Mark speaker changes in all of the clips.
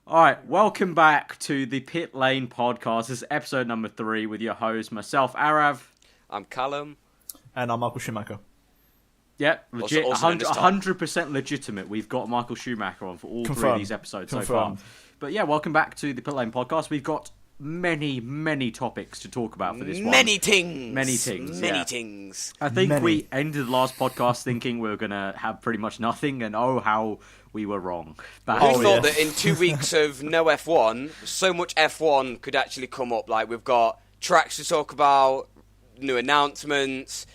Speaker 1: All right, welcome back to the Pitlane podcast. This is episode number 3 with your host, myself, Arav.
Speaker 2: I'm Callum.
Speaker 3: And I'm Michael Schumacher.
Speaker 1: Yeah, legit,
Speaker 2: also known as Tom.
Speaker 1: 100% legitimate. We've got Michael Schumacher on for all 3 of these episodes so
Speaker 3: Confirmed.
Speaker 1: far. But yeah, welcome back to the Pitlane podcast. We've got many topics to talk about for this one.
Speaker 2: Many things.
Speaker 1: Yeah.
Speaker 2: Things.
Speaker 1: I think we ended the last podcast thinking we were going to have pretty much nothing, and how we were wrong.
Speaker 2: Who thought that in 2 weeks of no F1, so much F1 could actually come up? Like, we've got tracks to talk about, new announcements,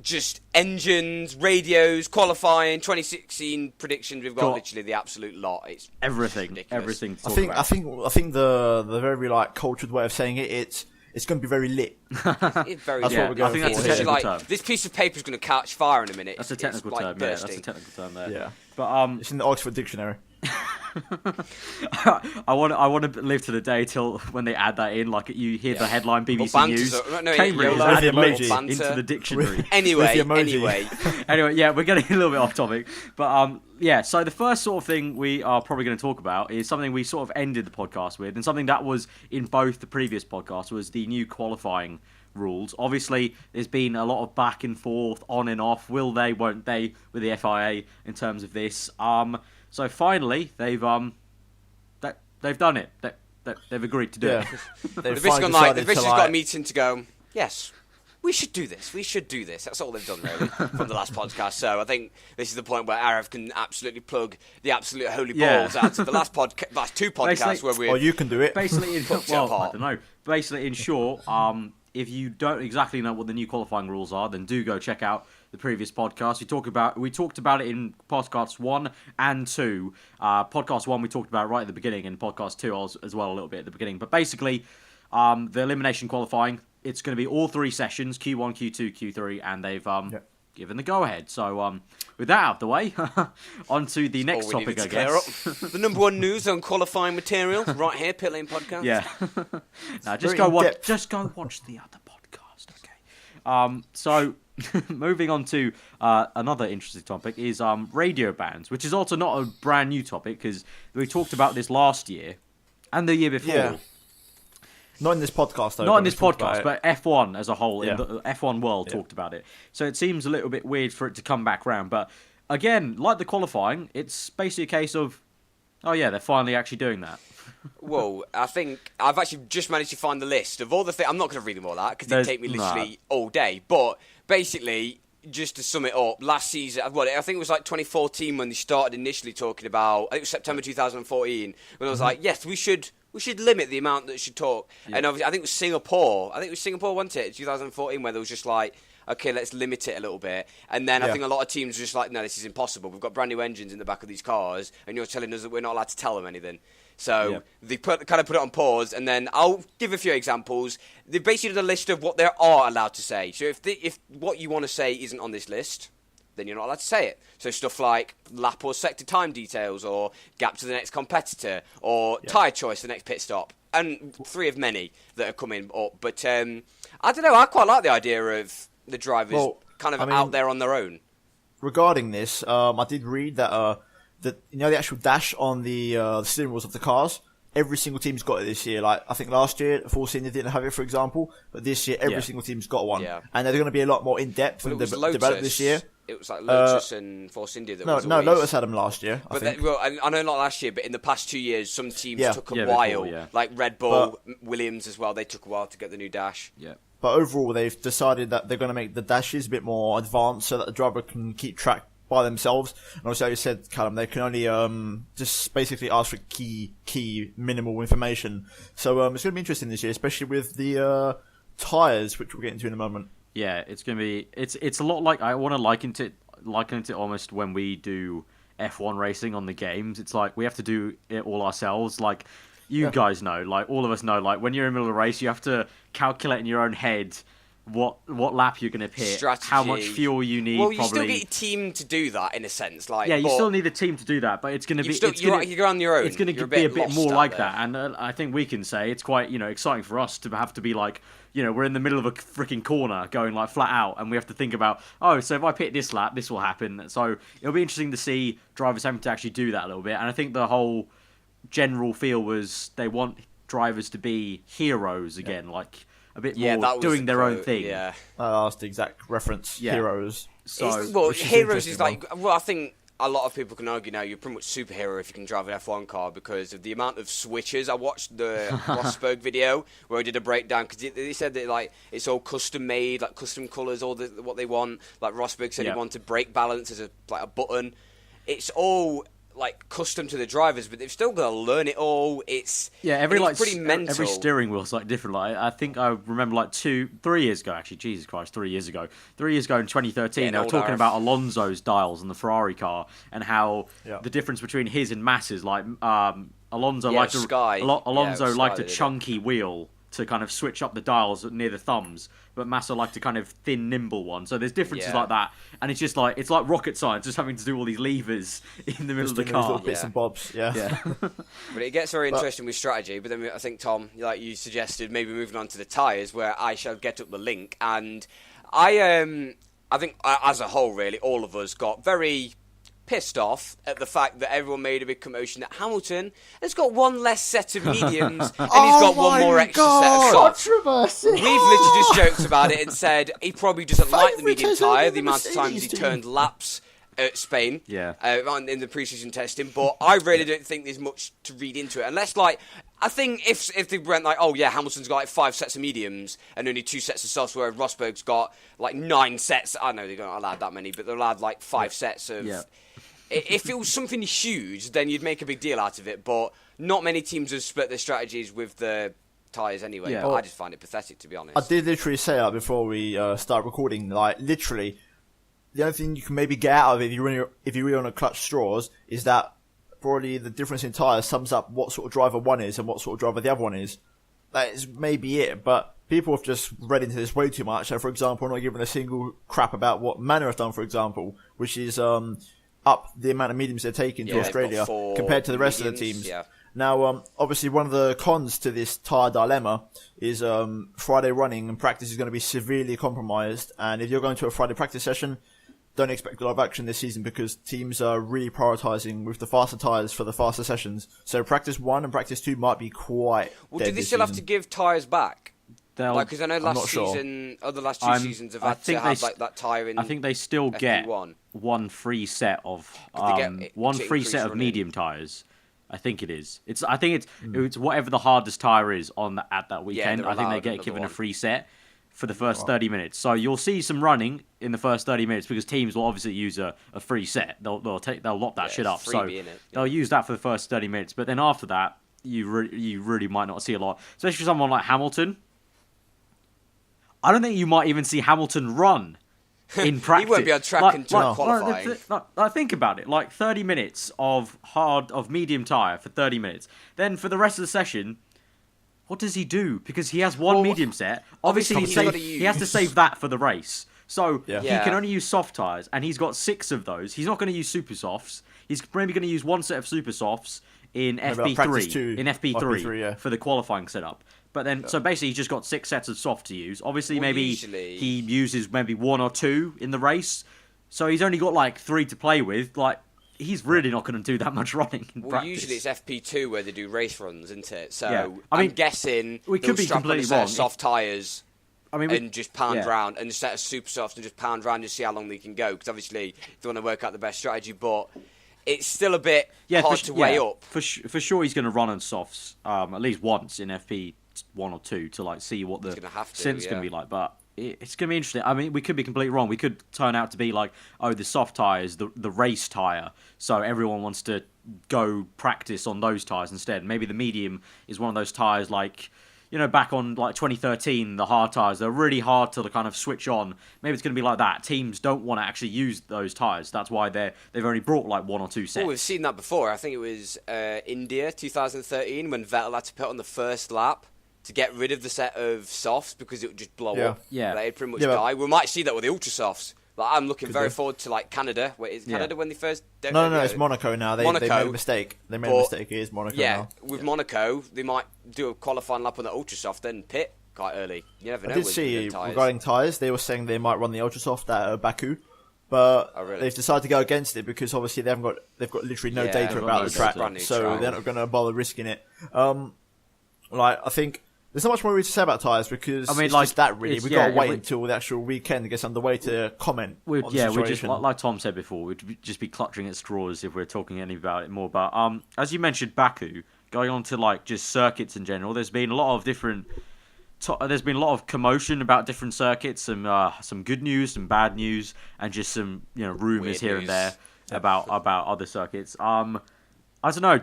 Speaker 2: just engines, radios, qualifying, 2016 predictions. We've got literally the absolute lot. It's
Speaker 1: everything to talk about.
Speaker 3: I think the very cultured way of saying it's going to be very lit.
Speaker 2: It's very
Speaker 3: That's what we're going
Speaker 1: I think
Speaker 3: for.
Speaker 1: that's a technical term.
Speaker 2: This piece of paper is going to catch fire in a minute.
Speaker 1: That's a technical term. Yeah, that's a technical term there.
Speaker 3: Yeah,
Speaker 1: but
Speaker 3: it's in the Oxford Dictionary.
Speaker 1: I want to live to the day till when they add that in. Like you hear the headline BBC News. Cambridge has added lit into the dictionary.
Speaker 2: Anyway,
Speaker 1: yeah, we're getting a little bit off topic, but yeah. So the first sort of thing we are probably going to talk about is something we sort of ended the podcast with, and something that was in both the previous podcasts was the new qualifying rules. Obviously, there's been a lot of back and forth, on and off. Will they? Won't they? With the FIA in terms of this. So finally, they've done it. They've agreed to do it.
Speaker 2: They've basically got a meeting to go, yes, we should do this. That's all they've done, really, from the last podcast. So I think this is the point where Arav can absolutely plug the absolute holy balls out to the last two podcasts where we.
Speaker 3: Or you can do it.
Speaker 1: Basically, I don't know. Basically, in short, if you don't exactly know what the new qualifying rules are, then do go check out the previous podcast. We talked about it in podcasts 1 and 2. Podcast 1 we talked about right at the beginning, and podcast 2 as well a little bit at the beginning. But basically, the elimination qualifying, it's going to be all 3 sessions, Q1, Q2, Q3, and they've given the go-ahead. So with that out of the way, on to the next topic, I guess.
Speaker 2: The number 1 news on qualifying material, right here, Pitlane Podcast.
Speaker 1: Yeah. Now, just go watch the other podcast, okay? So, moving on to another interesting topic is radio bans, which is also not a brand new topic because we talked about this last year and the year before. Yeah.
Speaker 3: Not in this podcast, though.
Speaker 1: Not in this podcast, but F1 as a whole, in the F1 world, talked about it. So it seems a little bit weird for it to come back round. But again, like the qualifying, it's basically a case of, oh yeah, they're finally actually doing that.
Speaker 2: Well, I think I've actually just managed to find the list of all the things. I'm not going to read them all out because it'd take me literally all day. But basically, just to sum it up, last season, I think it was like 2014 when they started initially talking about, I think it was September 2014, when I was like, yes, we should limit the amount that should talk. Yeah. And obviously, I think it was Singapore, wasn't it, 2014, where there was just like, okay, let's limit it a little bit. And then I think a lot of teams were just like, no, this is impossible. We've got brand new engines in the back of these cars, and you're telling us that we're not allowed to tell them anything. So they kind of put it on pause, and then I'll give a few examples. They basically did a list of what they are allowed to say. So if what you want to say isn't on this list, then you're not allowed to say it. So stuff like lap or sector time details, or gap to the next competitor, or tyre choice, the next pit stop, and 3 of many that are coming up. But I don't know, I quite like the idea of the drivers out there on their own. Regarding
Speaker 3: this, I did read that the actual dash on the steering wheels of the cars, every single team's got it this year. Like, I think last year, Force India didn't have it, for example, but this year, every single team's got one. Yeah. And they're going to be a lot more in-depth and developed this year.
Speaker 2: It was like Lotus and Force India that
Speaker 3: No, Lotus had them last year, I think.
Speaker 2: I know not last year, but in the past 2 years, some teams took a while. Like Red Bull, Williams as well, they took a while to get the new dash.
Speaker 1: Yeah.
Speaker 3: But overall, they've decided that they're going to make the dashes a bit more advanced so that the driver can keep track by themselves. And obviously, like you said, Callum, they can only just basically ask for key minimal information. So it's going to be interesting this year, especially with the tyres, which we'll get into in a moment.
Speaker 1: Yeah, it's going to be... It's a lot like... I want to liken it almost when we do F1 racing on the games. It's like we have to do it all ourselves. Like, you guys know, like, all of us know, like, when you're in the middle of a race, you have to calculate in your own head what lap you're going to pit,
Speaker 2: strategy,
Speaker 1: how much fuel you need.
Speaker 2: Well, you still get your team to do that in a sense, like.
Speaker 1: Yeah, you still need a team to do that, but it's going to be.
Speaker 2: You're on your own.
Speaker 1: It's going to be a bit more like that, and I think we can say it's quite exciting for us to have to be like, we're in the middle of a freaking corner going like flat out, and we have to think about, so if I pit this lap, this will happen. So it'll be interesting to see drivers having to actually do that a little bit, and I think the whole general feel was they want drivers to be heroes again, like a bit more doing their own thing.
Speaker 2: Yeah,
Speaker 3: that's the exact reference.
Speaker 1: Yeah.
Speaker 3: Heroes.
Speaker 1: So
Speaker 2: heroes is like. Well, I think a lot of people can argue now you're pretty much superhero if you can drive an F1 car because of the amount of switches. I watched the Rosberg video where he did a breakdown because he said that like it's all custom made, like custom colours, all what they want. Like Rosberg said he wanted brake balance as a button. It's all like custom to the drivers, but they've still got to learn it all. It's pretty mental.
Speaker 1: Every steering wheel's like different. Like I think I remember like 3 years ago, actually, Jesus Christ, 3 years ago. 3 years ago in 2013, they were talking about Alonso's dials on the Ferrari car and how the difference between his and Massa's. Like Alonso liked a chunky wheel to kind of switch up the dials near the thumbs, but Massa liked a kind of thin, nimble one. So there's differences like that, and it's just like rocket science, just having to do all these levers in the middle of the car.
Speaker 3: Little bits and bobs, yeah.
Speaker 2: But it gets very interesting with strategy. But then I think Tom, like you suggested, maybe moving on to the tyres, where I shall get up the link, and I think as a whole, really, all of us got very pissed off at the fact that everyone made a big commotion that Hamilton has got one less set of mediums and he's got one more extra set of softs.
Speaker 3: Controversy!
Speaker 2: We've literally just joked about it and said he probably doesn't like the medium tyre, the amount of times he turned laps at Spain in the pre-season testing, but I really don't think there's much to read into it. Unless, like, I think if they went like, oh yeah, Hamilton's got like 5 sets of mediums and only 2 sets of softs, where Rosberg's got like 9 sets. I know they're not allowed that many, but they're allowed like 5 sets of... Yeah. If it was something huge, then you'd make a big deal out of it, but not many teams have split their strategies with the tyres anyway. Yeah. I just find it pathetic, to be honest.
Speaker 3: I did literally say that before we start recording, like, literally, the only thing you can maybe get out of it if you really want to clutch straws is that probably the difference in tyres sums up what sort of driver one is and what sort of driver the other one is. That is maybe it, but people have just read into this way too much. So, for example, I'm not giving a single crap about what Manor have done, for example, which is... up the amount of mediums they're taking to Australia compared to the rest of the teams. Yeah. Now, obviously, one of the cons to this tyre dilemma is Friday running and practice is going to be severely compromised. And if you're going to a Friday practice session, don't expect a lot of action this season because teams are really prioritising with the faster tyres for the faster sessions. So practice 1 and practice 2 might be quite dead
Speaker 2: do they still have to give tyres back? Because I know the last 2 seasons have had to have like that tyre in.
Speaker 1: I think they still get one free set of medium tyres. I think it is. It's whatever the hardest tyre is at that weekend. I think they get given a free set for the first 30 minutes. So you'll see some running in the first 30 minutes because teams will obviously use a free set. They'll lock that shit up. So they'll use that for the first 30 minutes. But then after that, you really might not see a lot, especially for someone like Hamilton. I don't think you might even see Hamilton run in practice.
Speaker 2: He won't be on track until qualifying.
Speaker 1: Think about it. Like 30 minutes of medium tyre for 30 minutes. Then for the rest of the session, what does he do? Because he has one medium set. Obviously, he has to save that for the race. So he can only use soft tyres, and he's got 6 of those. He's not going to use super softs. He's maybe going to use 1 set of super softs in FP3 for the qualifying setup. But then, so basically, he's just got 6 sets of soft to use. Obviously, he uses maybe 1 or 2 in the race. So he's only got like 3 to play with. Like, he's really not going to do that much running in practice.
Speaker 2: Usually it's FP2 where they do race runs, isn't it? So I'm guessing
Speaker 1: we could be completely wrong.
Speaker 2: Soft tyres and just pound round, and a set of super softs and just pound round and see how long they can go. Because obviously, they want to work out the best strategy, but it's still a bit hard to weigh up.
Speaker 1: For sure, he's going to run on softs at least once in FP1 or 2 to like see what the synth's going to be like. But it's going to be interesting. I mean, we could be completely wrong. We could turn out to be like, oh, the soft tyre is the race tyre, so everyone wants to go practice on those tyres instead. Maybe the medium is one of those tyres like, you know, back on like 2013, the hard tyres, they're really hard to kind of switch on. Maybe it's going to be like that. Teams don't want to actually use those tyres. That's why they've only brought like 1 or 2 sets.
Speaker 2: Oh, we've seen that before. I think it was India 2013 when Vettel had to put on the first lap to get rid of the set of softs because it would just blow up. Yeah. They'd pretty much die. We might see that with the ultra softs. Like, I'm looking very forward to like Canada. Wait, is Canada when they first?
Speaker 3: No, it's Monaco now. They made a mistake. They made a mistake. It is Monaco now.
Speaker 2: With Monaco, they might do a qualifying lap on the ultra soft, then pit quite early. You never know.
Speaker 3: I did see regarding tyres, they were saying they might run the ultra soft at Baku. but
Speaker 2: really?
Speaker 3: they've decided to go against it because obviously they've got literally no data about the track, so they're not going to bother risking it. I think there's not much more to say about tyres because it's just that really. We've got to wait until the actual weekend gets underway to comment on the situation.
Speaker 1: We just, like Tom said before, we'd just be clutching at straws if we're talking any about it more. But as you mentioned, Baku, going on to just circuits in general, there's been a lot of commotion about different circuits, some good news, some bad news, and just some rumours here and there about other circuits. I don't know.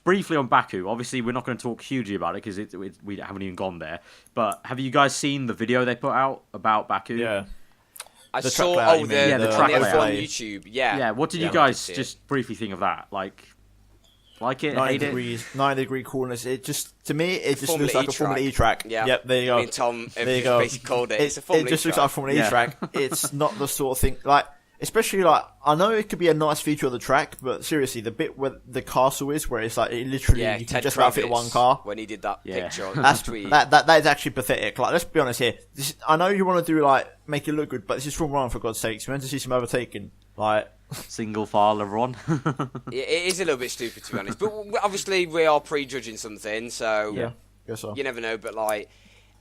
Speaker 1: Briefly on Baku, obviously we're not going to talk hugely about it because we haven't even gone there. But have you guys seen the video they put out about Baku?
Speaker 3: Yeah.
Speaker 2: I
Speaker 3: the
Speaker 2: saw
Speaker 3: track
Speaker 2: the
Speaker 3: track
Speaker 2: F1
Speaker 3: layout.
Speaker 2: YouTube. Yeah.
Speaker 1: Yeah. What did you guys just briefly think of that? Like it?
Speaker 3: 90
Speaker 1: hate
Speaker 3: degrees, 90-degree corners. It just, to me, it just looks like a Formula E track.
Speaker 2: Yeah.
Speaker 3: Yep, there you go.
Speaker 2: I mean, Tom basically called it. It's a
Speaker 3: It
Speaker 2: Formula E
Speaker 3: just looks like a Formula E track. It's not the sort of thing, especially I know it could be a nice feature of the track, but seriously, the bit where the castle is, where it's it literally, you can just about fit one car.
Speaker 2: When he did that picture on
Speaker 3: That's
Speaker 2: tweet.
Speaker 3: That is actually pathetic. Let's be honest here. I know you want to do make it look good, but this is Formula 1 for God's sakes. We want to see some overtaking.
Speaker 1: Single file, everyone.
Speaker 2: It is a little bit stupid, to be honest. But obviously, we are prejudging something, so
Speaker 3: guess so.
Speaker 2: You never know. But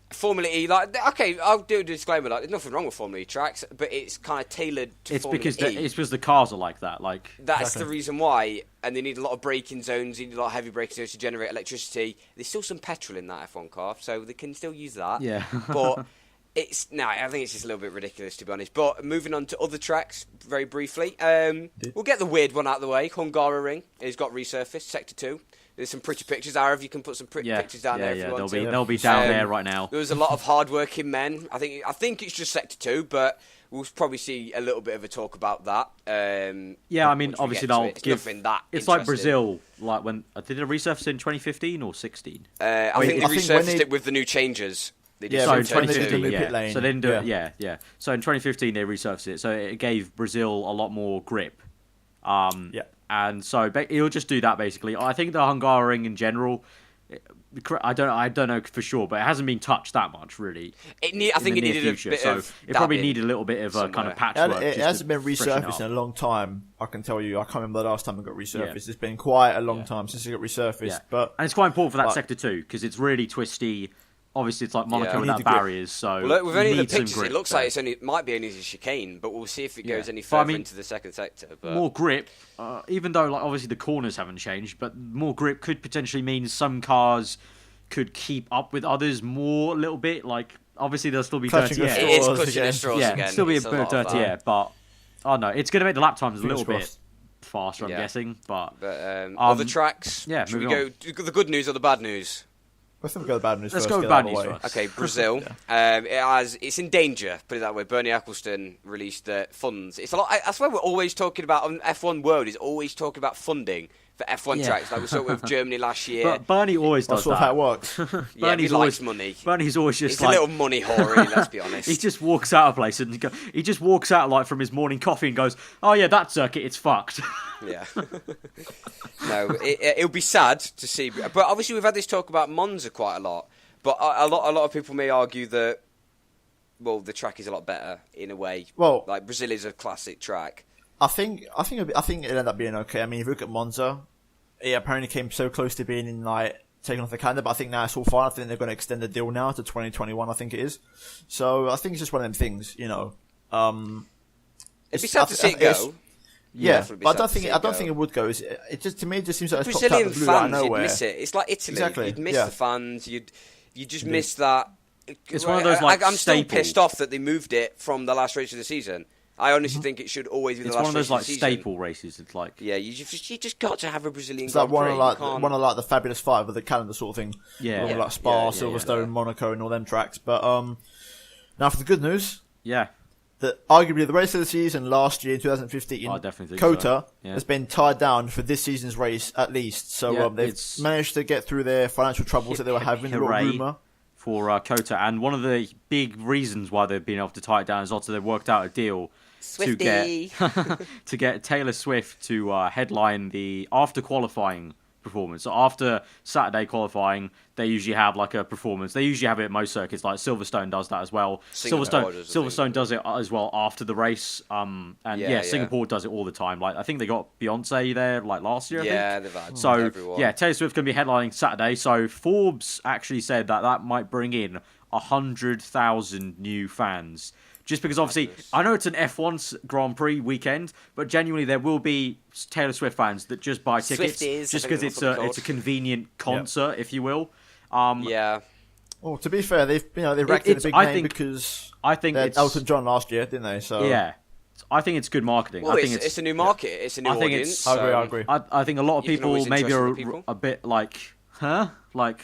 Speaker 2: Formula E, okay, I'll do a disclaimer. There's nothing wrong with Formula E tracks, but it's kind of tailored to Formula E.
Speaker 1: It's because the cars are like that.
Speaker 2: That's the reason why, and they need a lot of braking zones, they need a lot of heavy braking zones to generate electricity. There's still some petrol in that F1 car, so they can still use that.
Speaker 1: Yeah.
Speaker 2: But I think it's just a little bit ridiculous, to be honest. But moving on to other tracks, very briefly, we'll get the weird one out of the way. Hungaroring has got resurfaced, Sector 2. There's some pretty pictures. Aarav, you can put some pretty pictures down there if you want to.
Speaker 1: They'll be down there right now.
Speaker 2: There was a lot of hard-working men. I think it's just Sector 2, but we'll probably see a little bit of a talk about that.
Speaker 1: Obviously they'll give.
Speaker 2: Nothing that
Speaker 1: it's like Brazil. When did it resurface in 2015 or 16?
Speaker 2: I think they resurfaced it with the new changes.
Speaker 1: So in 2015,
Speaker 3: Pitlane.
Speaker 1: So they didn't do it. Yeah. So in 2015 they resurfaced it. So it gave Brazil a lot more grip. And so he'll just do that basically. I think the Hungaroring in general, I don't know for sure, but it hasn't been touched that much really.
Speaker 2: I think it needed
Speaker 1: future,
Speaker 2: a bit
Speaker 1: so
Speaker 2: of
Speaker 1: it probably needed a little bit of a kind of patchwork.
Speaker 3: It hasn't been resurfaced in a long time. I can tell you. I can't remember the last time it got resurfaced. It's been quite a long time since it got resurfaced. But
Speaker 1: and it's quite important for that Sector 2 because it's really twisty. Obviously, it's like Monaco without barriers, so
Speaker 2: with any of the pictures, it looks like
Speaker 1: it
Speaker 2: might be only a chicane, but we'll see if it goes any further into the second sector. But
Speaker 1: more grip, even though obviously the corners haven't changed, but more grip could potentially mean some cars could keep up with others more a little bit. Obviously there'll still be dirty air.
Speaker 2: It is clutching at straws again.
Speaker 1: It'll still be a bit of dirty air, but it's going to make the lap times a little bit faster, I'm guessing. But
Speaker 2: other tracks,
Speaker 1: should
Speaker 2: we go the good news or the bad news?
Speaker 3: Let's go with bad news
Speaker 1: first.
Speaker 3: Let's
Speaker 1: go with bad news first.
Speaker 2: Okay, Brazil. It's in danger, put it that way. Bernie Ecclestone released the funds. It's a lot. That's why we're always talking about on F1 World. Is always talking about funding for F1 tracks, like we saw with Germany last year.
Speaker 1: But Bernie always does that.
Speaker 3: That's how it works.
Speaker 2: He likes money.
Speaker 1: Bernie's always just
Speaker 2: he's a little money whore, let's be honest.
Speaker 1: He just walks out of place and he just walks out from his morning coffee and goes, "Oh yeah, that circuit, it's fucked."
Speaker 2: Yeah. No, it'll be sad to see. But obviously we've had this talk about Monza quite a lot. But a lot of people may argue that, the track is a lot better in a way.
Speaker 3: Well,
Speaker 2: Brazil is a classic track.
Speaker 3: I think it'll end up being okay. I mean, if you look at Monza, it apparently came so close to being taken off the calendar, but I think now it's all fine. I think they're going to extend the deal now to 2021. I think it is. So I think it's just one of them things,
Speaker 2: It'd be sad to see it go.
Speaker 3: Yeah, but I don't think it would go. It just, to me, it just seems like it's popped out of the blue out of nowhere.
Speaker 2: You'd miss it. It's like Italy.
Speaker 3: Exactly.
Speaker 2: You'd miss the fans. You just miss that.
Speaker 1: It's one of those
Speaker 2: I'm still pissed off that they moved it from the last race of the season. I honestly think it should always be the last race of the season.
Speaker 1: It's one of those staple races. It's
Speaker 2: you just got to have a Brazilian.
Speaker 3: It's like one of the Fabulous Five of the calendar sort of thing. Like Spa, Silverstone, Monaco, and all them tracks. But now for the good news.
Speaker 1: Yeah.
Speaker 3: That arguably the race of the season last year in 2015,
Speaker 1: I definitely think
Speaker 3: COTA has been tied down for this season's race at least. So they've managed to get through their financial troubles that they were having.
Speaker 1: Hooray for COTA, and one of the big reasons why they've been able to tie it down is also they've worked out a deal to get Taylor Swift to headline the after qualifying performance. So after Saturday qualifying, they usually have like a performance. They usually have it at most circuits. Like Silverstone does that as well. Silverstone does it as well after the race. Singapore does it all the time. Like I think they got Beyonce there like last year. I think.
Speaker 2: They've had
Speaker 1: so Taylor Swift's going to be headlining Saturday. So Forbes actually said that might bring in 100,000 new fans. Just because, obviously, I know it's an F1 Grand Prix weekend, but genuinely there will be Taylor Swift fans that just buy tickets just because it's a convenient concert, if you will.
Speaker 3: Well, to be fair, they racked in a big name because
Speaker 1: I think it's
Speaker 3: Elton John last year, didn't they? So
Speaker 1: yeah, I think it's good marketing.
Speaker 2: Well, it's a new market. It's a new audience.
Speaker 3: I agree.
Speaker 1: I think a lot of people maybe are a bit like, like.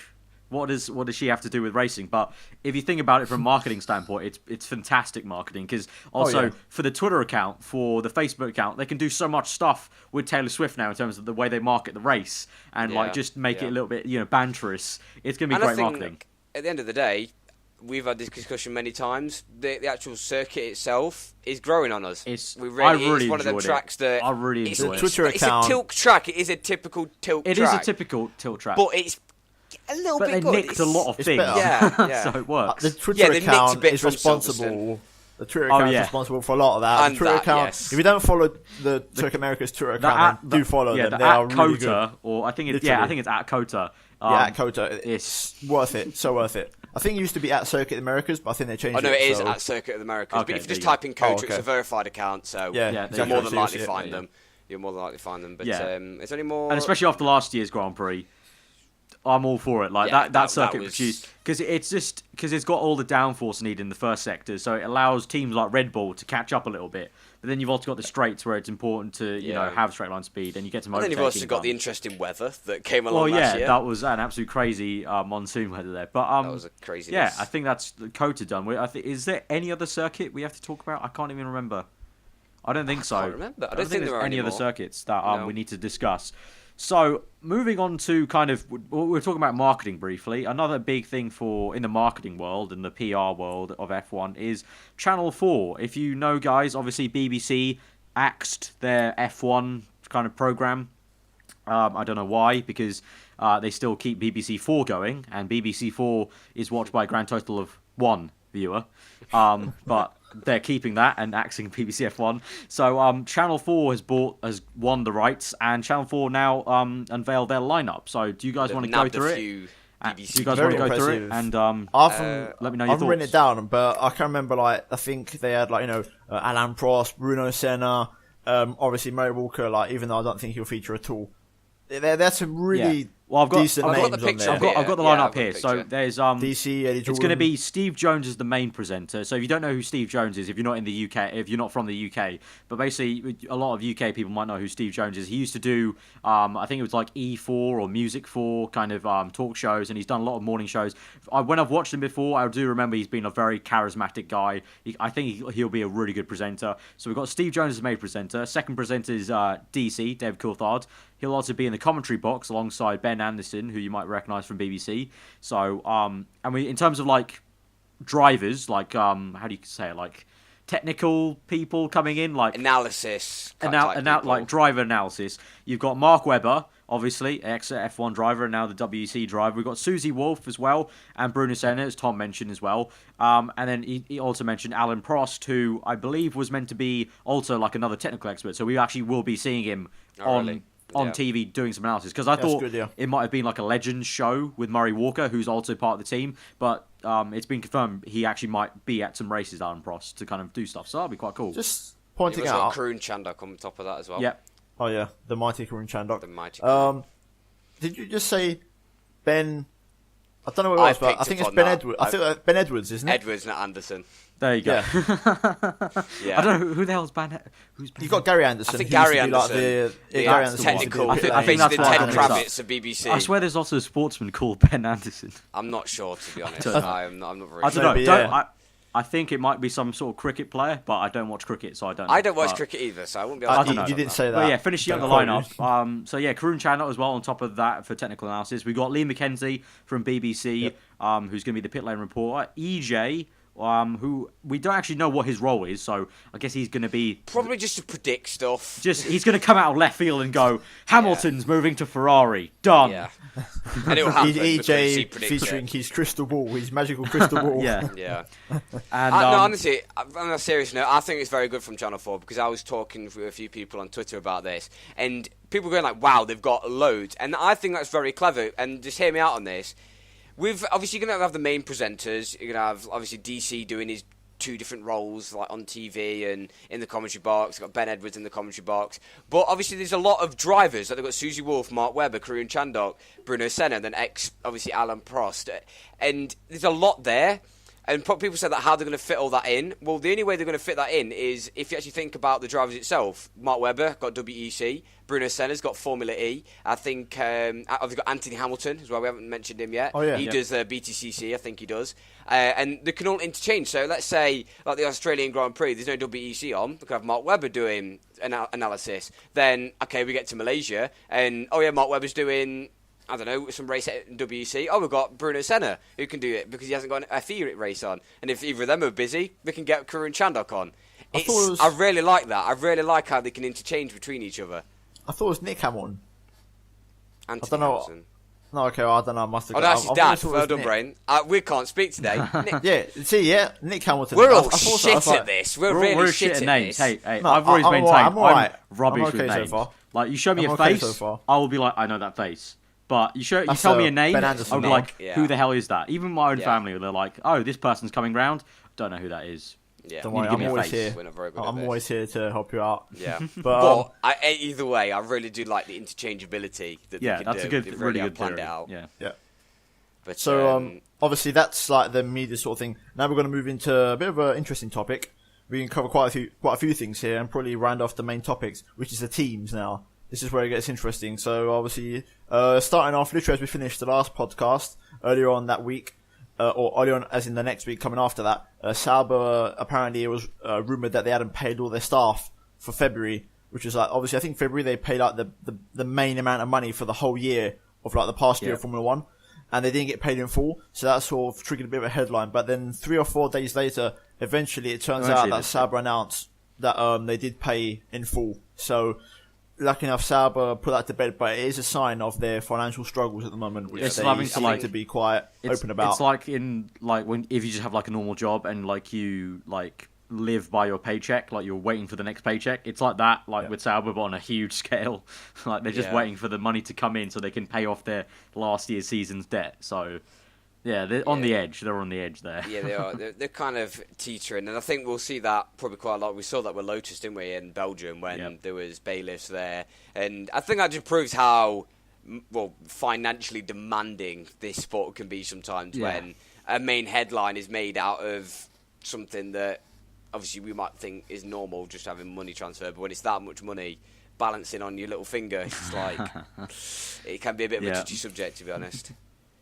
Speaker 1: What does she have to do with racing? But if you think about it from a marketing standpoint, it's fantastic marketing because also for the Twitter account, for the Facebook account, they can do so much stuff with Taylor Swift now in terms of the way they market the race and like just make it a little bit banterous. It's going to be great marketing.
Speaker 2: At the end of the day, we've had this discussion many times. The actual circuit itself is growing on us. It's one of them tracks that
Speaker 1: I really enjoy it.
Speaker 3: Twitter account.
Speaker 2: It's a tilt track. It is a typical tilt track.
Speaker 1: It is a typical tilt track,
Speaker 2: but it's a little bit good.
Speaker 1: But they nicked a lot of things.
Speaker 2: Yeah.
Speaker 1: So it works.
Speaker 3: The Twitter account is responsible. The Twitter account is responsible for a lot of that.
Speaker 2: And
Speaker 3: the Twitter account, if you don't follow the Circuit America's Twitter account, do follow them. They are really good.
Speaker 1: Or I think it's at COTA.
Speaker 3: At COTA. It's worth it. So worth it. I think it used to be at Circuit Americas, but I think they changed it.
Speaker 2: Oh, no, it is at Circuit of the Americas.
Speaker 1: Okay,
Speaker 2: but if you just type in COTA, it's a verified account, so you're more than likely to find them. You're more than likely to find them. But is there any more?
Speaker 1: And especially after last year's Grand Prix, I'm all for it. Like that circuit produced because it's got all the downforce needed in the first sector, so it allows teams like Red Bull to catch up a little bit. But then you've also got the straights where it's important to have straight line speed, and you get to.
Speaker 2: And then you've also got the interesting weather that came along last year.
Speaker 1: That was an absolute crazy monsoon weather there. But
Speaker 2: that was a crazy.
Speaker 1: Yeah, I think that's the COTA done. Is there any other circuit we have to talk about? I can't even remember. I don't think so.
Speaker 2: I can't remember. I don't think
Speaker 1: there
Speaker 2: are
Speaker 1: any
Speaker 2: other
Speaker 1: circuits that we need to discuss. So, moving on to we're talking about marketing briefly. Another big thing in the marketing world and the PR world of F1 is Channel 4. If you know, guys, obviously BBC axed their F1 kind of program. I don't know why, because they still keep BBC 4 going, and BBC 4 is watched by a grand total of 1 viewer. But they're keeping that and axing BBC F1. So Channel 4 has won the rights, and Channel 4 now unveiled their lineup. So do you guys want to go through it? Do you guys want to go through it? And let me know your thoughts.
Speaker 3: I've written it down, but I can remember, I think they had, Alain Prost, Bruno Senna, obviously Murray Walker, even though I don't think he'll feature at all. There's some really decent names on there.
Speaker 1: I've got the lineup here. So there's
Speaker 3: DC, Eddie Jordan.
Speaker 1: It's going to be Steve Jones as the main presenter. So if you don't know who Steve Jones is, if you're not in the UK, if you're not from the UK, but basically a lot of UK people might know who Steve Jones is. He used to do, I think it was like E4 or Music 4 kind of talk shows, and he's done a lot of morning shows. When I've watched him before, I do remember he's been a very charismatic guy. I think he'll be a really good presenter. So we've got Steve Jones as the main presenter. Second presenter is DC, David Coulthard. He'll also be in the commentary box alongside Ben Anderson, who you might recognise from BBC. So, in terms of drivers, how do you say it, technical people coming in,
Speaker 2: analysis,
Speaker 1: driver analysis. You've got Mark Webber, obviously ex F1 driver and now the WEC driver. We've got Susie Wolff as well, and Bruno Senna, as Tom mentioned as well. And then he also mentioned Alain Prost, who I believe was meant to be also another technical expert. So we actually will be seeing him on TV doing some analysis, because I thought it might have been a Legends show with Murray Walker, who's also part of the team, but it's been confirmed he actually might be at some races, Alan Prost, to kind of do stuff, so that'll be quite cool.
Speaker 3: Just pointing out,
Speaker 2: Karun Chandhok on top of that as well.
Speaker 1: Yeah.
Speaker 3: Oh yeah, the mighty Karun Chandhok.
Speaker 2: The mighty.
Speaker 3: Did you just say Ben? I don't know what it was, but I think it's Ben Edwards. I think Ben Edwards, isn't it?
Speaker 2: Edwards, not Anderson.
Speaker 1: There you go.
Speaker 2: Yeah.
Speaker 1: I don't know who the hell's Ben.
Speaker 3: You've got Gary Anderson.
Speaker 2: I think Gary Anderson.
Speaker 3: Gary
Speaker 2: technical.
Speaker 3: I
Speaker 2: think that's the Ted
Speaker 1: Pitlane.
Speaker 2: Kravitz of BBC.
Speaker 1: I swear, there's also a sportsman called Ben Anderson.
Speaker 2: I'm not sure, to be honest. I'm not very
Speaker 1: sure.
Speaker 2: I
Speaker 1: don't know. I think it might be some sort of cricket player, but I don't watch cricket, so I don't know.
Speaker 2: I don't watch cricket either, so I wouldn't be able to
Speaker 3: I don't know. You didn't say that.
Speaker 1: But yeah, finishing up the lineup. Karun Chandhok as well on top of that for technical analysis. We've got Lee McKenzie from BBC, who's going to be the pit lane reporter. EJ who we don't actually know what his role is. So I guess he's going to be
Speaker 2: probably just to predict stuff.
Speaker 1: He's going to come out of left field and go, Hamilton's moving to Ferrari. Done.
Speaker 2: Yeah. And it will happen.
Speaker 3: EJ featuring his crystal ball, his magical crystal ball.
Speaker 2: Yeah.
Speaker 1: And
Speaker 2: no, honestly, on a serious note, I think it's very good from Channel 4 because I was talking with a few people on Twitter about this, and people were going like, wow, they've got loads. And I think that's very clever. And just hear me out on this. Obviously, you're going to have the main presenters. You're going to have, obviously, DC doing his 2 different roles, like on TV and in the commentary box. You've got Ben Edwards in the commentary box. But obviously, there's a lot of drivers. Like they've got Susie Wolff, Mark Webber, Karun Chandhok, Bruno Senna, then obviously, Alan Prost. And there's a lot there. And people said that how they're going to fit all that in. Well, the only way they're going to fit that in is if you actually think about the drivers itself. Mark Webber got WEC. Bruno Senna's got Formula E. I think they've got Anthony Hamilton as well. We haven't mentioned him yet.
Speaker 3: Oh, yeah.
Speaker 2: He does BTCC, I think he does. And they can all interchange. So let's say, like the Australian Grand Prix, there's no WEC on. We could have Mark Webber doing analysis. Then, okay, we get to Malaysia. And, Mark Webber's doing... I don't know, some race at WEC. We've got Bruno Senna, who can do it, because he hasn't got an FE race on. And if either of them are busy, we can get Karun Chandhok on. I really like that. I really like how they can interchange between each other.
Speaker 3: I thought it was Nick Hamilton.
Speaker 2: Anthony
Speaker 3: I don't know.
Speaker 2: Hamilton.
Speaker 3: No, okay, I don't know. I must have.
Speaker 2: That's his dad. Well done, Brain. We can't speak today.
Speaker 3: Nick Hamilton.
Speaker 2: We're all shit at this. We're really shit at
Speaker 1: names.
Speaker 2: this.
Speaker 1: Hey, I've always maintained I'm rubbish with names.
Speaker 3: So far.
Speaker 1: Like, you show me a face, I will be like, I know that face. But you tell me a name, I'll be like, who the hell is that? Even my own family, they're like, oh, this person's coming round. Don't know who that is.
Speaker 2: Yeah.
Speaker 3: Don't worry, I'm always here. I'm always here to help you out.
Speaker 2: Yeah. But either way, I really do like the interchangeability that they can do.
Speaker 1: That's a good, really good
Speaker 2: planned
Speaker 1: theory.
Speaker 2: it out.
Speaker 3: Yeah.
Speaker 2: But,
Speaker 3: so, obviously, that's like the media sort of thing. Now we're going to move into a bit of an interesting topic. We can cover quite a few things here and probably round off the main topics, which is the teams now. This is where it gets interesting. So obviously, starting off literally as we finished the last podcast earlier on that week, or earlier on as in the next week coming after that, Sauber apparently it was rumoured that they hadn't paid all their staff for February, which is like obviously I think February they paid like the main amount of money for the whole year of like the past year of Formula One, and they didn't get paid in full, so that sort of triggered a bit of a headline. But then 3 or 4 days later, eventually it turns out that Sauber announced that they did pay in full. So. Lucky enough, Sauber put that to bed, but it is a sign of their financial struggles at the moment, which they seem to be quite open about.
Speaker 1: It's like if you just have like a normal job and like you like live by your paycheck, like you're waiting for the next paycheck. It's like that, with Sauber, but on a huge scale. Like they're just waiting for the money to come in so they can pay off their last year's season's debt. So. Yeah, they're on the edge. They're on the edge there.
Speaker 2: Yeah, they are. They're kind of teetering, and I think we'll see that probably quite a lot. We saw that with Lotus, didn't we, in Belgium when there was bailiffs there, and I think that just proves how financially demanding this sport can be sometimes when a main headline is made out of something that obviously we might think is normal, just having money transfer, but when it's that much money balancing on your little finger, it's like it can be a bit of a touchy subject, to be honest.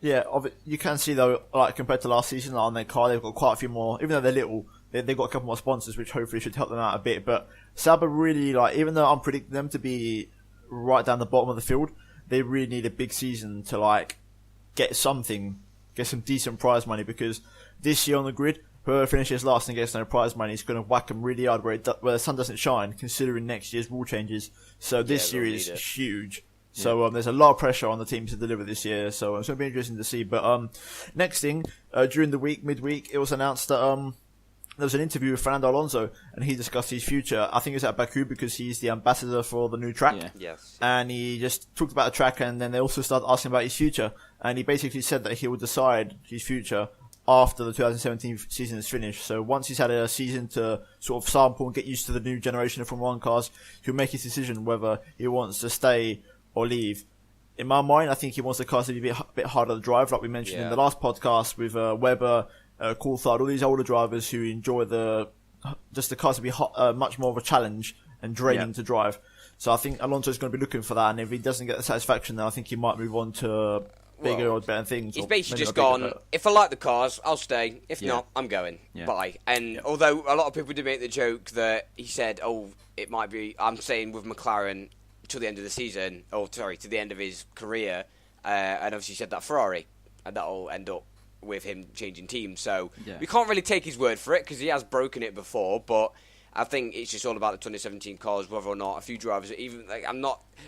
Speaker 3: Yeah, you can see though, like compared to last season, on their car they've got quite a few more. Even though they're little, they've got a couple more sponsors, which hopefully should help them out a bit. But Sauber really, even though I'm predicting them to be right down the bottom of the field, they really need a big season to get some decent prize money. Because this year on the grid, whoever finishes last and gets no prize money is going to whack them really hard where the sun doesn't shine, considering next year's rule changes. So this year is huge. So there's a lot of pressure on the team to deliver this year, so it's going to be interesting to see. But next thing, during the week, midweek, it was announced that there was an interview with Fernando Alonso, and he discussed his future. I think it was at Baku because he's the ambassador for the new track.
Speaker 2: Yeah. Yes.
Speaker 3: And he just talked about the track, and then they also started asking about his future. And he basically said that he will decide his future after the 2017 season is finished. So once he's had a season to sort of sample and get used to the new generation of Formula 1 cars, he'll make his decision whether he wants to stay or leave. In my mind, I think he wants the cars to be a bit harder to drive, like we mentioned in the last podcast with Webber, Coulthard, all these older drivers who enjoy the cars to be much more of a challenge and draining to drive. So I think Alonso's going to be looking for that, and if he doesn't get the satisfaction, then I think he might move on to bigger or better things.
Speaker 2: He's basically just gone, if I like the cars, I'll stay. If not, I'm going. Bye. And although a lot of people did make the joke that he said, it might be, I'm staying with McLaren till the end of the season, to the end of his career, and obviously he said that Ferrari, and that'll end up with him changing teams. So
Speaker 1: Yeah.
Speaker 2: we can't really take his word for it because he has broken it before. But I think it's just all about the 2017 cars, whether or not a few drivers, even like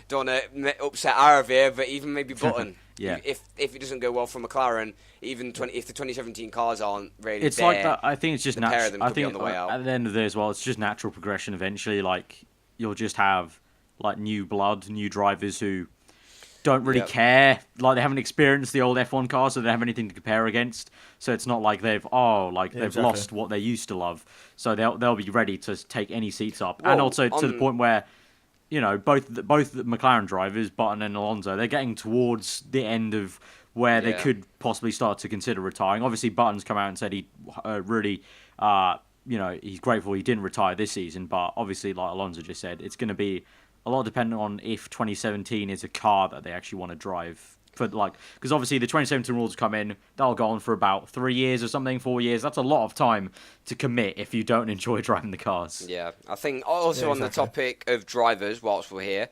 Speaker 2: don't want to upset aarava here, but even maybe Button.
Speaker 1: Yeah.
Speaker 2: If it doesn't go well for McLaren, even if the 2017 cars aren't really
Speaker 1: It's
Speaker 2: there,
Speaker 1: like that. I think it's just
Speaker 2: the pair
Speaker 1: natural.
Speaker 2: of them
Speaker 1: I
Speaker 2: could be
Speaker 1: think
Speaker 2: on the way out.
Speaker 1: at the end of the day as well, it's just natural progression. Eventually, like you'll just have like new blood, new drivers who don't really care. Like they haven't experienced the old F1 cars, so they don't have anything to compare against. So it's not like they've lost what they used to love. So they'll be ready to take any seats up, and also to the point where, you know, both the McLaren drivers, Button and Alonso, they're getting towards the end of where they could possibly start to consider retiring. Obviously, Button's come out and said he really, you know, he's grateful he didn't retire this season. But obviously, like Alonso just said, it's going to be a lot dependent on if 2017 is a car that they actually want to drive. Because obviously the 2017 rules come in, they'll go on for about 3 years or something, 4 years. That's a lot of time to commit if you don't enjoy driving the cars.
Speaker 2: Yeah, I think also on the topic of drivers, whilst we're here,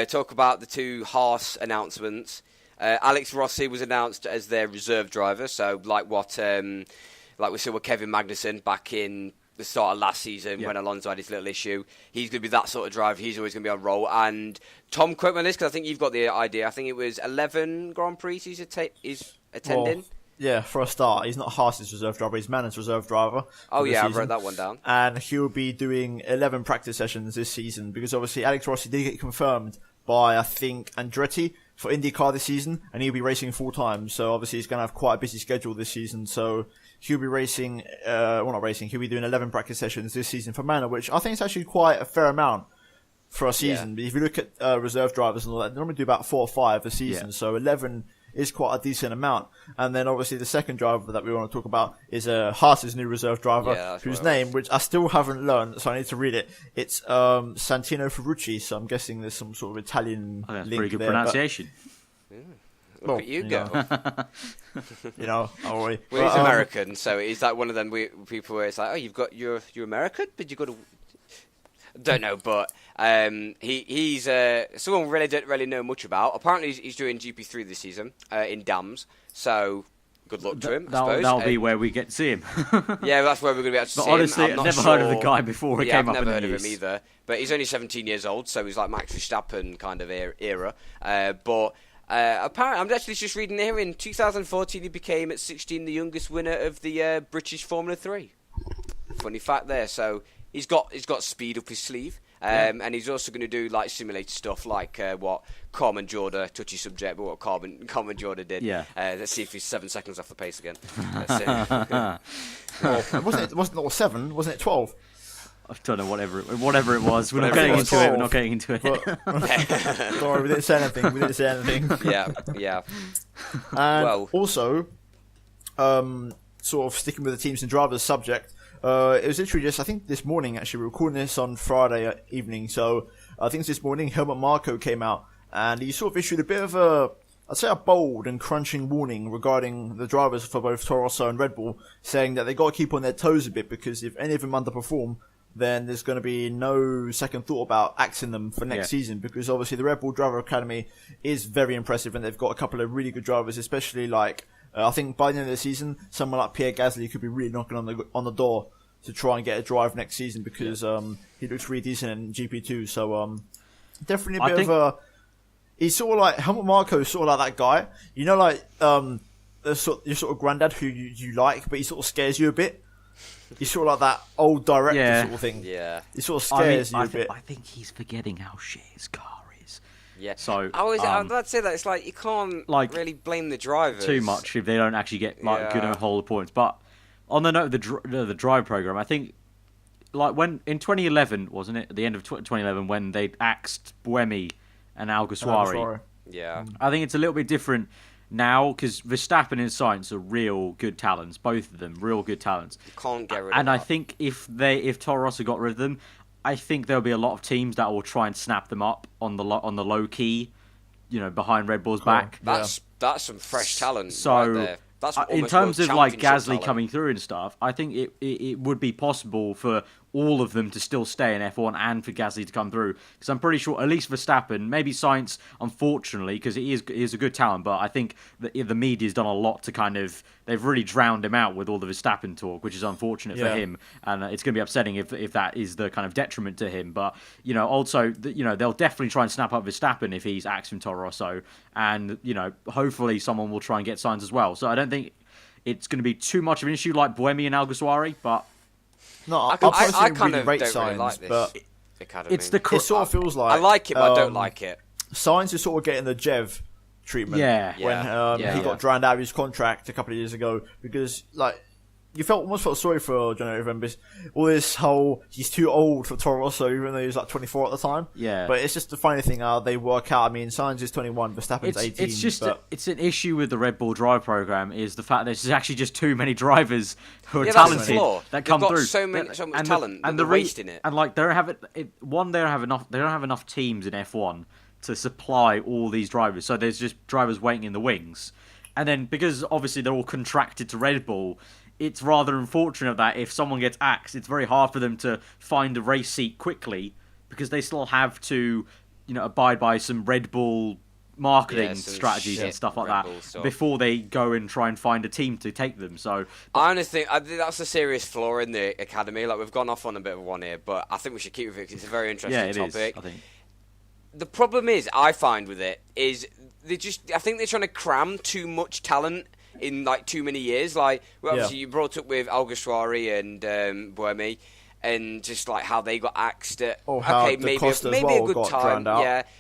Speaker 2: talk about the two Haas announcements. Alex Rossi was announced as their reserve driver, so like we saw with Kevin Magnussen back in the start of last season when Alonso had his little issue. He's going to be that sort of driver. He's always going to be on roll. And Tom, quote me on this because I think you've got the idea. I think it was 11 Grand Prix he's attending.
Speaker 3: Well, yeah, for a start, he's not Haas's reserve driver. He's Mannon's reserve driver.
Speaker 2: Oh yeah, I wrote that one down.
Speaker 3: And he'll be doing 11 practice sessions this season because obviously Alex Rossi did get confirmed by, I think, Andretti for IndyCar this season, and he'll be racing full time. So obviously he's going to have quite a busy schedule this season. So he'll be racing, he'll be doing 11 practice sessions this season for Manor, which I think is actually quite a fair amount for a season.
Speaker 2: Yeah.
Speaker 3: But if you look at reserve drivers and all that, they normally do about 4 or 5 a season. Yeah. So 11 is quite a decent amount. And then obviously the second driver that we want to talk about is Haas's new reserve driver, whose name, which I still haven't learned, so I need to read it. It's Santino Ferrucci, so I'm guessing there's some sort of Italian link
Speaker 1: pretty good
Speaker 3: there,
Speaker 1: pronunciation.
Speaker 2: Look at you go.
Speaker 3: You know,
Speaker 2: well, he's American, so he's like one of them people where it's like, oh, you're American, but you got to. Don't know, but he's someone we really don't really know much about. Apparently, he's doing GP3 this season in Dams, so good luck to him.
Speaker 1: That'll be where we get to see him.
Speaker 2: Yeah, that's where we're going to be able to see him.
Speaker 1: But honestly, I've never heard of the guy before. It came up in the news.
Speaker 2: I've never heard of him either. But he's only 17 years old, so he's like Max Verstappen kind of era. But apparently, I'm actually just reading here. In 2014, he became at 16 the youngest winner of the British Formula 3. Funny fact there. So he's got speed up his sleeve. And he's also going to do like simulated stuff like what Carmen Jorda, touchy subject, but what Carmen Jorda did. Yeah. Let's see if he's 7 seconds off the pace again.
Speaker 3: Wasn't it 7? Wasn't it 12?
Speaker 1: I don't know, whatever it was. We're not getting into it.
Speaker 3: Sorry, we didn't say anything.
Speaker 2: Yeah.
Speaker 3: And also, sort of sticking with the teams and drivers subject, it was literally just, I think this morning actually, we're recording this on Friday evening, so I think it's this morning, Helmut Marko came out and he sort of issued a bit of a bold and crunching warning regarding the drivers for both Toro Rosso and Red Bull, saying that they got to keep on their toes a bit because if any of them underperform, then there's going to be no second thought about axing them for next season, because obviously the Red Bull Driver Academy is very impressive and they've got a couple of really good drivers, especially like, I think by the end of the season, someone like Pierre Gasly could be really knocking on the door to try and get a drive next season because he looks really decent in GP2. So definitely a bit of a... He's sort of like... Helmut Marko is sort of like that guy. You know, like your sort of granddad who you like, but he sort of scares you a bit. He's sort of like that old director sort of thing. Yeah. He sort of scares you a bit.
Speaker 1: I think he's forgetting how shit his car is.
Speaker 2: Yeah.
Speaker 1: So
Speaker 2: I'd say that it's like you can't really blame the drivers
Speaker 1: too much if they don't actually get good enough hold of points. But on the note of the drive program, I think like when in 2011, wasn't it at the end of 2011 when they axed Buemi and Alguersuari?
Speaker 2: Yeah.
Speaker 1: I think it's a little bit different now because Verstappen and Sainz are real good talents, both of them real good talents.
Speaker 2: You can't get rid of them.
Speaker 1: And I think if Toro Rosso got rid of them, I think there'll be a lot of teams that will try and snap them up on the low key, behind Red Bull's back.
Speaker 2: That's some fresh talent.
Speaker 1: So
Speaker 2: right there. That's
Speaker 1: in terms of like Gasly coming through and stuff, I think it would be possible for all of them to still stay in F1 and for Gasly to come through. Because I'm pretty sure, at least Verstappen, maybe Sainz, unfortunately, because he is a good talent, but I think the media's done a lot to kind of, they've really drowned him out with all the Verstappen talk, which is unfortunate for him, and it's going to be upsetting if that is the kind of detriment to him. But, also, they'll definitely try and snap up Verstappen if he's axed from Toro Rosso, and, hopefully someone will try and get Sainz as well. So I don't think it's going to be too much of an issue like Buemi and Alguersuari, but...
Speaker 3: No,
Speaker 2: I kind of don't really like this
Speaker 3: but
Speaker 2: academy.
Speaker 3: it sort of feels like...
Speaker 2: I like it, but I don't like it.
Speaker 3: Sainz is sort of getting the Jev treatment when he got drowned out of his contract a couple of years ago because, you almost felt sorry for John Rivers. All this whole, he's too old for Toro Rosso, even though he was 24 at the time.
Speaker 1: Yeah.
Speaker 3: But it's just the funny thing how they work out. I mean, Sainz is 21, Verstappen's 18.
Speaker 1: It's just, it's an issue with the Red Bull drive program is the fact that there's actually just too many drivers who are talented that come through.
Speaker 2: So much talent, and they're wasting it.
Speaker 1: And they don't have enough teams in F1 to supply all these drivers. So there's just drivers waiting in the wings. And then because obviously they're all contracted to Red Bull, it's rather unfortunate that if someone gets axed, it's very hard for them to find a race seat quickly because they still have to, abide by some Red Bull marketing strategies and stuff like that before they go and try and find a team to take them. So
Speaker 2: I think that's a serious flaw in the academy. We've gone off on a bit of one here, but I think we should keep with it because it's a very interesting topic.
Speaker 1: I think.
Speaker 2: The problem I find with it is I think they're trying to cram too much talent in too many years. Obviously you brought up with Alguersuari and Buemi and just how they got axed at maybe a good time.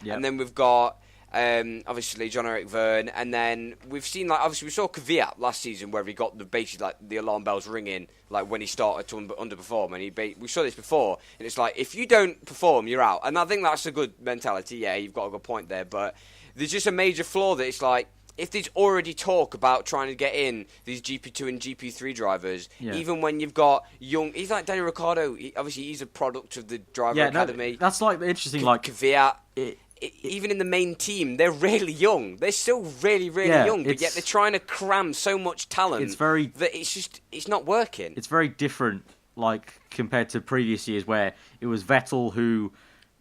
Speaker 2: And then we've got obviously John-Eric Verne, and then we've seen obviously we saw Kvyat last season where he got the alarm bells ringing when he started to underperform, and we saw this before, and it's if you don't perform, you're out. And I think that's a good mentality. Yeah, you've got a good point there, but there's just a major flaw that it's if there's already talk about trying to get in these GP2 and GP3 drivers, even when you've got young... He's like Daniel Ricciardo. Obviously, he's a product of the driver academy.
Speaker 1: No, that's interesting.
Speaker 2: Kvyat, even in the main team, they're really young. They're still really, really young, but yet they're trying to cram so much talent that it's not working.
Speaker 1: It's very different, compared to previous years where it was Vettel who...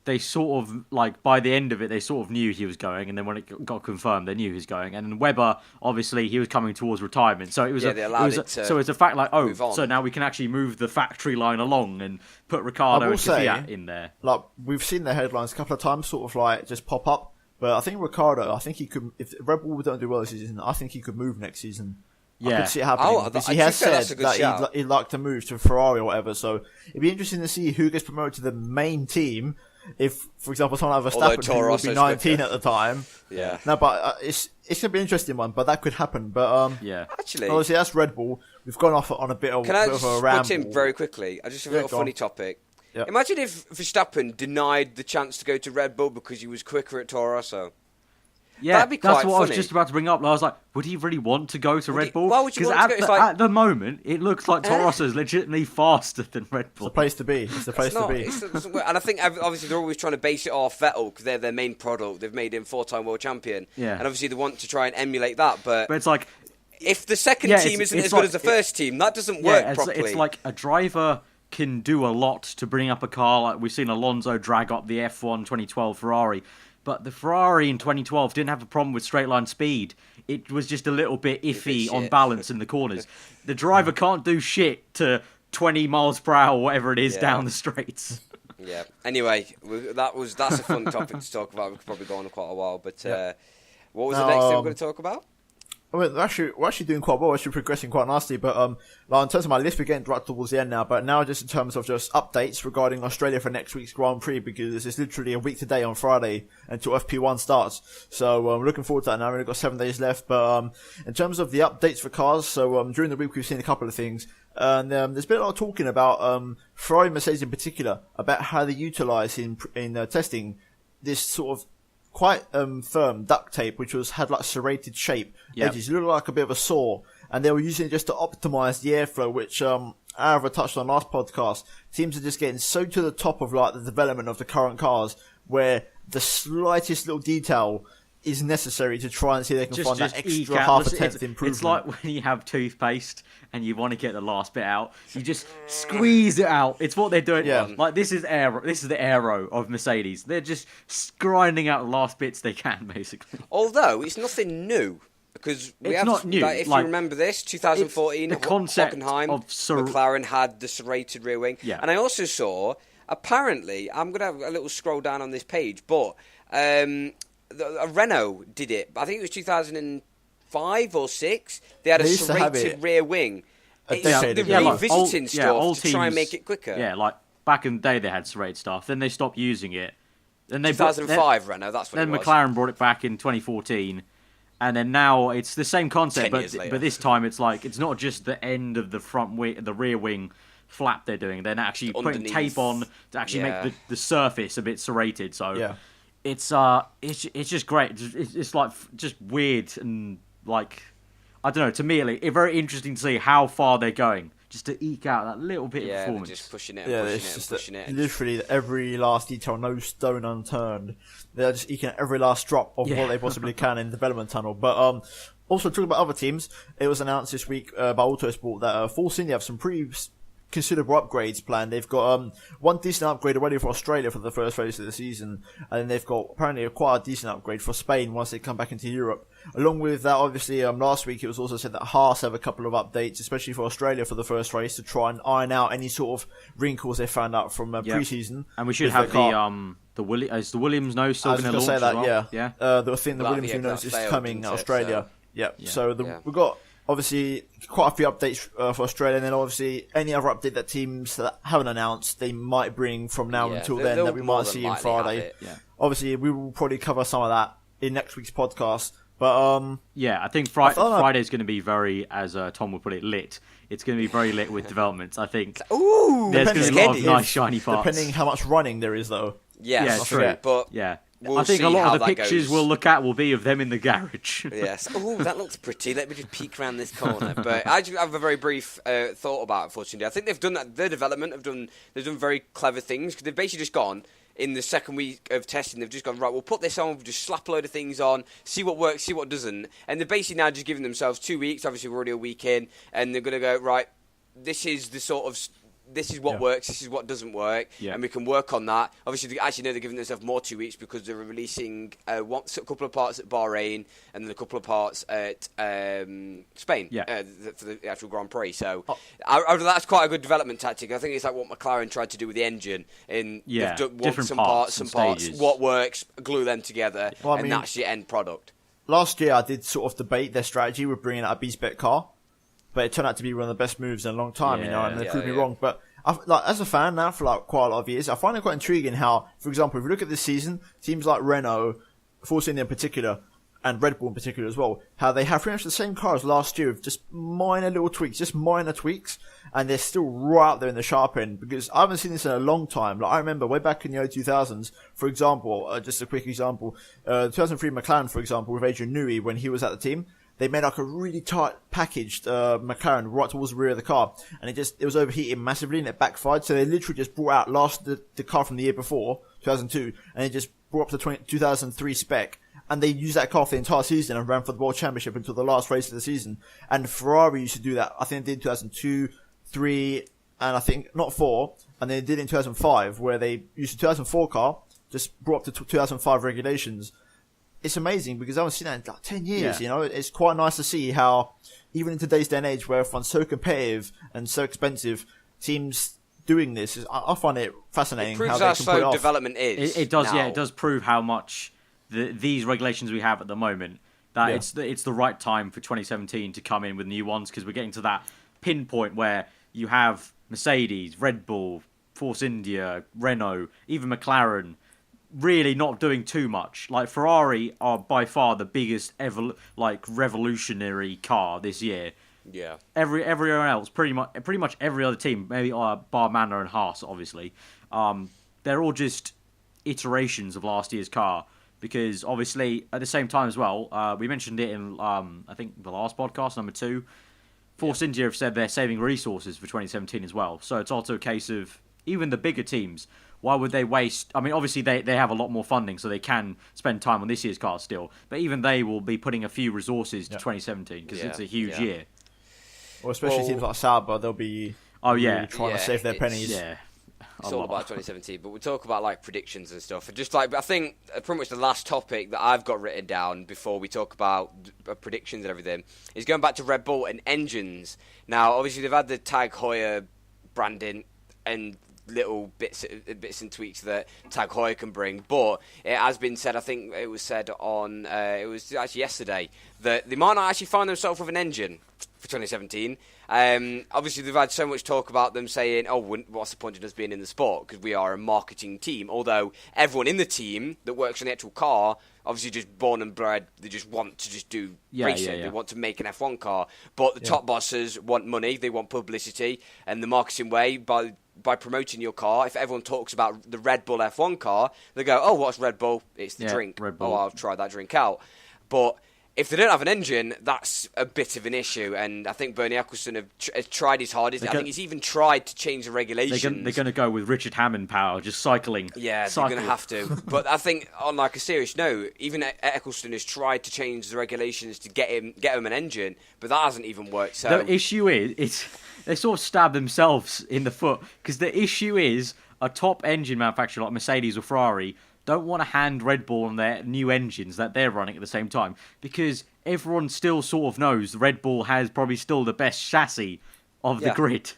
Speaker 1: They sort of, by the end of it, they sort of knew he was going, and then when it got confirmed, they knew he was going. And Webber, obviously, he was coming towards retirement. So it was it's a fact so now we can actually move the factory line along and put Ricciardo and Kvyat in there.
Speaker 3: We've seen the headlines a couple of times sort of just pop up, but I think Ricciardo, he could, if Red Bull don't do well this season, I think he could move next season. I could see it happening. Because he has said that he'd like to move to Ferrari or whatever, so it'd be interesting to see who gets promoted to the main team. If, for example, someone like Verstappen who would be 19 at the time.
Speaker 2: Yeah. No,
Speaker 3: but it's going to be an interesting one, but that could happen. But
Speaker 2: actually,
Speaker 3: obviously, that's Red Bull. We've gone off on a bit of a ramble.
Speaker 2: Can I just put in very quickly? I just have a little funny topic. Yep. Imagine if Verstappen denied the chance to go to Red Bull because he was quicker at Toro Rosso.
Speaker 1: Yeah,
Speaker 2: that'd be quite
Speaker 1: that's what
Speaker 2: funny.
Speaker 1: I was just about to bring up. I was like, would he really want to go to Red Bull?
Speaker 2: Why would you want to go?
Speaker 1: At the moment, it looks like Toro Rosso is legitimately faster than Red Bull.
Speaker 3: It's the place to be. It's the place to be.
Speaker 2: And I think, obviously, they're always trying to base it off Vettel because they're their main product. They've made him 4-time world champion.
Speaker 1: Yeah.
Speaker 2: And obviously, they want to try and emulate that. But
Speaker 1: it's
Speaker 2: if the second team isn't as good as the first team, that doesn't work properly.
Speaker 1: It's like a driver can do a lot to bring up a car. We've seen Alonso drag up the F1 2012 Ferrari. But the Ferrari in 2012 didn't have a problem with straight line speed. It was just a little bit iffy on balance in the corners. The driver can't do shit to 20 miles per hour, whatever it is, down the straits.
Speaker 2: Yeah. Anyway, that's a fun topic to talk about. We could probably go on quite a while. But what was the next thing we're going to talk about?
Speaker 3: I mean, we're actually doing quite well. We're actually progressing quite nicely. But in terms of my list, we're getting right towards the end now. But now just in terms of just updates regarding Australia for next week's Grand Prix, because it's literally a week today on Friday until FP1 starts. So we're looking forward to that now. We've only got 7 days left. But in terms of the updates for cars, so during the week we've seen a couple of things. And there's been a lot of talking about Ferrari and Mercedes in particular, about how they utilise in testing this sort of quite firm duct tape, which had serrated shape edges. It looked like a bit of a saw, and they were using it just to optimize the airflow, which aarava touched on last podcast. Teams are just getting so to the top of the development of the current cars, where the slightest little detail is necessary to try and see if they can find that extra
Speaker 1: eke out
Speaker 3: half a tenth improvement.
Speaker 1: It's like when you have toothpaste and you want to get the last bit out, you just squeeze it out. It's what they're doing.
Speaker 3: Yeah.
Speaker 1: Like this is the aero of Mercedes. They're just grinding out the last bits they can, basically.
Speaker 2: Although it's nothing new. Because
Speaker 1: it's not new.
Speaker 2: Like, if you remember this, 2014,
Speaker 1: the concept
Speaker 2: Hockenheim,
Speaker 1: of
Speaker 2: McLaren had the serrated rear wing.
Speaker 1: Yeah.
Speaker 2: And I also saw, apparently, I'm going to have a little scroll down on this page, but Renault did it. I think it was 2005 or 6. They had a serrated rear wing. They're revisiting stuff to try and make it quicker.
Speaker 1: Yeah, like back in the day they had serrated stuff. Then they stopped using it. Then
Speaker 2: 2005 Renault, that's what it was.
Speaker 1: Then McLaren brought it back in 2014. And then now it's the same concept, but this time it's like it's not just the end of the front wing, the rear wing flap they're doing. They're actually putting tape on to actually make the surface a bit serrated. So it's just great. It's like just weird and like I don't know. To me, it's very interesting to see how far they're going just to eke out that little bit of performance.
Speaker 2: Just pushing it, and pushing it.
Speaker 3: Literally every last detail, no stone unturned. They're just eking out every last drop of what they possibly can in the development tunnel. But also talking about other teams, it was announced this week by Autosport that Force India have some pretty considerable upgrades planned. They've got one decent upgrade already for Australia for the first race of the season, and then they've got apparently quite a decent upgrade for Spain once they come back into Europe. Along with that, obviously, last week it was also said that Haas have a couple of updates, especially for Australia for the first race, to try and iron out any sort of wrinkles they found out from pre-season.
Speaker 1: And we should have the Williams nose still going to launch
Speaker 3: say that,
Speaker 1: well?
Speaker 3: yeah. I think the Williams nose is coming Australia. We've got obviously quite a few updates for Australia, and then obviously any other update that teams that haven't announced they might bring from now until then that we might see on Friday. Obviously, we will probably cover some of that in next week's podcast. But
Speaker 1: I think Friday is going to be very, as Tom would put it, lit. It's going to be very lit with developments. I think there's going to be a lot of nice shiny parts.
Speaker 3: Depending how much running there is, though.
Speaker 2: Yes, true. But
Speaker 1: I think a lot of the pictures we'll look at will be of them in the garage.
Speaker 2: Yes. Oh, that looks pretty. Let me just peek around this corner. But I just have a very brief thought about it, fortunately. I think they've done that. Their development they've done very clever things because they've basically just gone. In the second week of testing, they've just gone, right, we'll put this on, we'll just slap a load of things on, see what works, see what doesn't. And they're basically now just giving themselves 2 weeks. Obviously, we're already a week in. And they're going to go, right, this is what works, this is what doesn't work, and we can work on that. Obviously, they're giving themselves more 2 weeks because they're releasing a couple of parts at Bahrain and then a couple of parts at Spain for the actual Grand Prix. So that's quite a good development tactic. I think it's like what McLaren tried to do with the engine. They've done some parts, what works, glue them together, and that's your end product.
Speaker 3: Last year, I did sort of debate their strategy with bringing out a B-spec car. But it turned out to be one of the best moves in a long time, and they proved me wrong. But as a fan now for quite a lot of years, I find it quite intriguing how, for example, if you look at this season, teams like Renault, Force India in particular, and Red Bull in particular as well, how they have pretty much the same car as last year with just minor little tweaks, and they're still right up there in the sharp end, because I haven't seen this in a long time. Like I remember way back in the early 2000s, for example, just a quick example, 2003 McLaren, for example, with Adrian Newey when he was at the team. They made like a really tight packaged McLaren right towards the rear of the car, and it was overheating massively and it backfired. So they literally just brought out the car from the year before, 2002, and they just brought up the 2003 spec, and they used that car for the entire season and ran for the World Championship until the last race of the season. And Ferrari used to do that. I think they did in 2002, 3, and I think not 4, and they did in 2005, where they used the 2004 car, just brought up to 2005 regulations. It's amazing because I haven't seen that in like 10 years, It's quite nice to see how, even in today's day and age where everyone's so competitive and so expensive, teams doing this, I find it fascinating.
Speaker 2: It proves
Speaker 3: how they
Speaker 2: how
Speaker 3: can pull it
Speaker 2: slow
Speaker 3: off.
Speaker 2: development is.
Speaker 1: It does, it does prove how much these regulations we have at the moment, that it's the right time for 2017 to come in with new ones, because we're getting to that pinpoint where you have Mercedes, Red Bull, Force India, Renault, even McLaren, really not doing too much. Like Ferrari are by far the biggest ever revolutionary car this year.
Speaker 2: Yeah.
Speaker 1: Everyone else, pretty much every other team, maybe bar Manor and Haas, obviously, they're all just iterations of last year's car. Because obviously, at the same time as well, we mentioned it in I think the last podcast, number 2. Force India have said they're saving resources for 2017 as well. So it's also a case of even the bigger teams why would they waste? I mean, obviously they have a lot more funding, so they can spend time on this year's car still. But even they will be putting a few resources to 2017 because it's a huge year.
Speaker 3: Well, especially teams like Sauber, they'll be really trying to save their pennies.
Speaker 1: Yeah.
Speaker 2: It's all about 2017, but we'll talk about like predictions and stuff. And just like, I think pretty much the last topic that I've got written down before we talk about predictions and everything is going back to Red Bull and engines. Now, obviously, they've had the Tag Heuer branding and little bits and tweaks that Tag Heuer can bring, but it has been said, I think it was said on, it was actually yesterday, that they might not actually find themselves with an engine for 2017. Obviously, they've had so much talk about them saying, oh, what's the point of us being in the sport? Because we are a marketing team. Although everyone in the team that works on the actual car, obviously just born and bred, they just want to just do racing. They want to make an F1 car. But the top bosses want money, they want publicity, and the marketing way, by promoting your car, if everyone talks about the Red Bull F1 car, they go, oh, what's Red Bull? It's the drink.
Speaker 1: Red Bull.
Speaker 2: Oh, I'll try that drink out. But if they don't have an engine, that's a bit of an issue. And I think Bernie Eccleston has tried his hardest. I think he's even tried to change the regulations.
Speaker 1: They're going to go with Richard Hammond power, just cycling.
Speaker 2: Yeah, they're going to have to. But I think, on like a serious note, even Eccleston has tried to change the regulations to get him an engine, but that hasn't even worked. So
Speaker 1: the issue is they sort of stab themselves in the foot, because the issue is a top engine manufacturer like Mercedes or Ferrari don't want to hand Red Bull on their new engines that they're running at the same time, because everyone still sort of knows Red Bull has probably still the best chassis of the grid.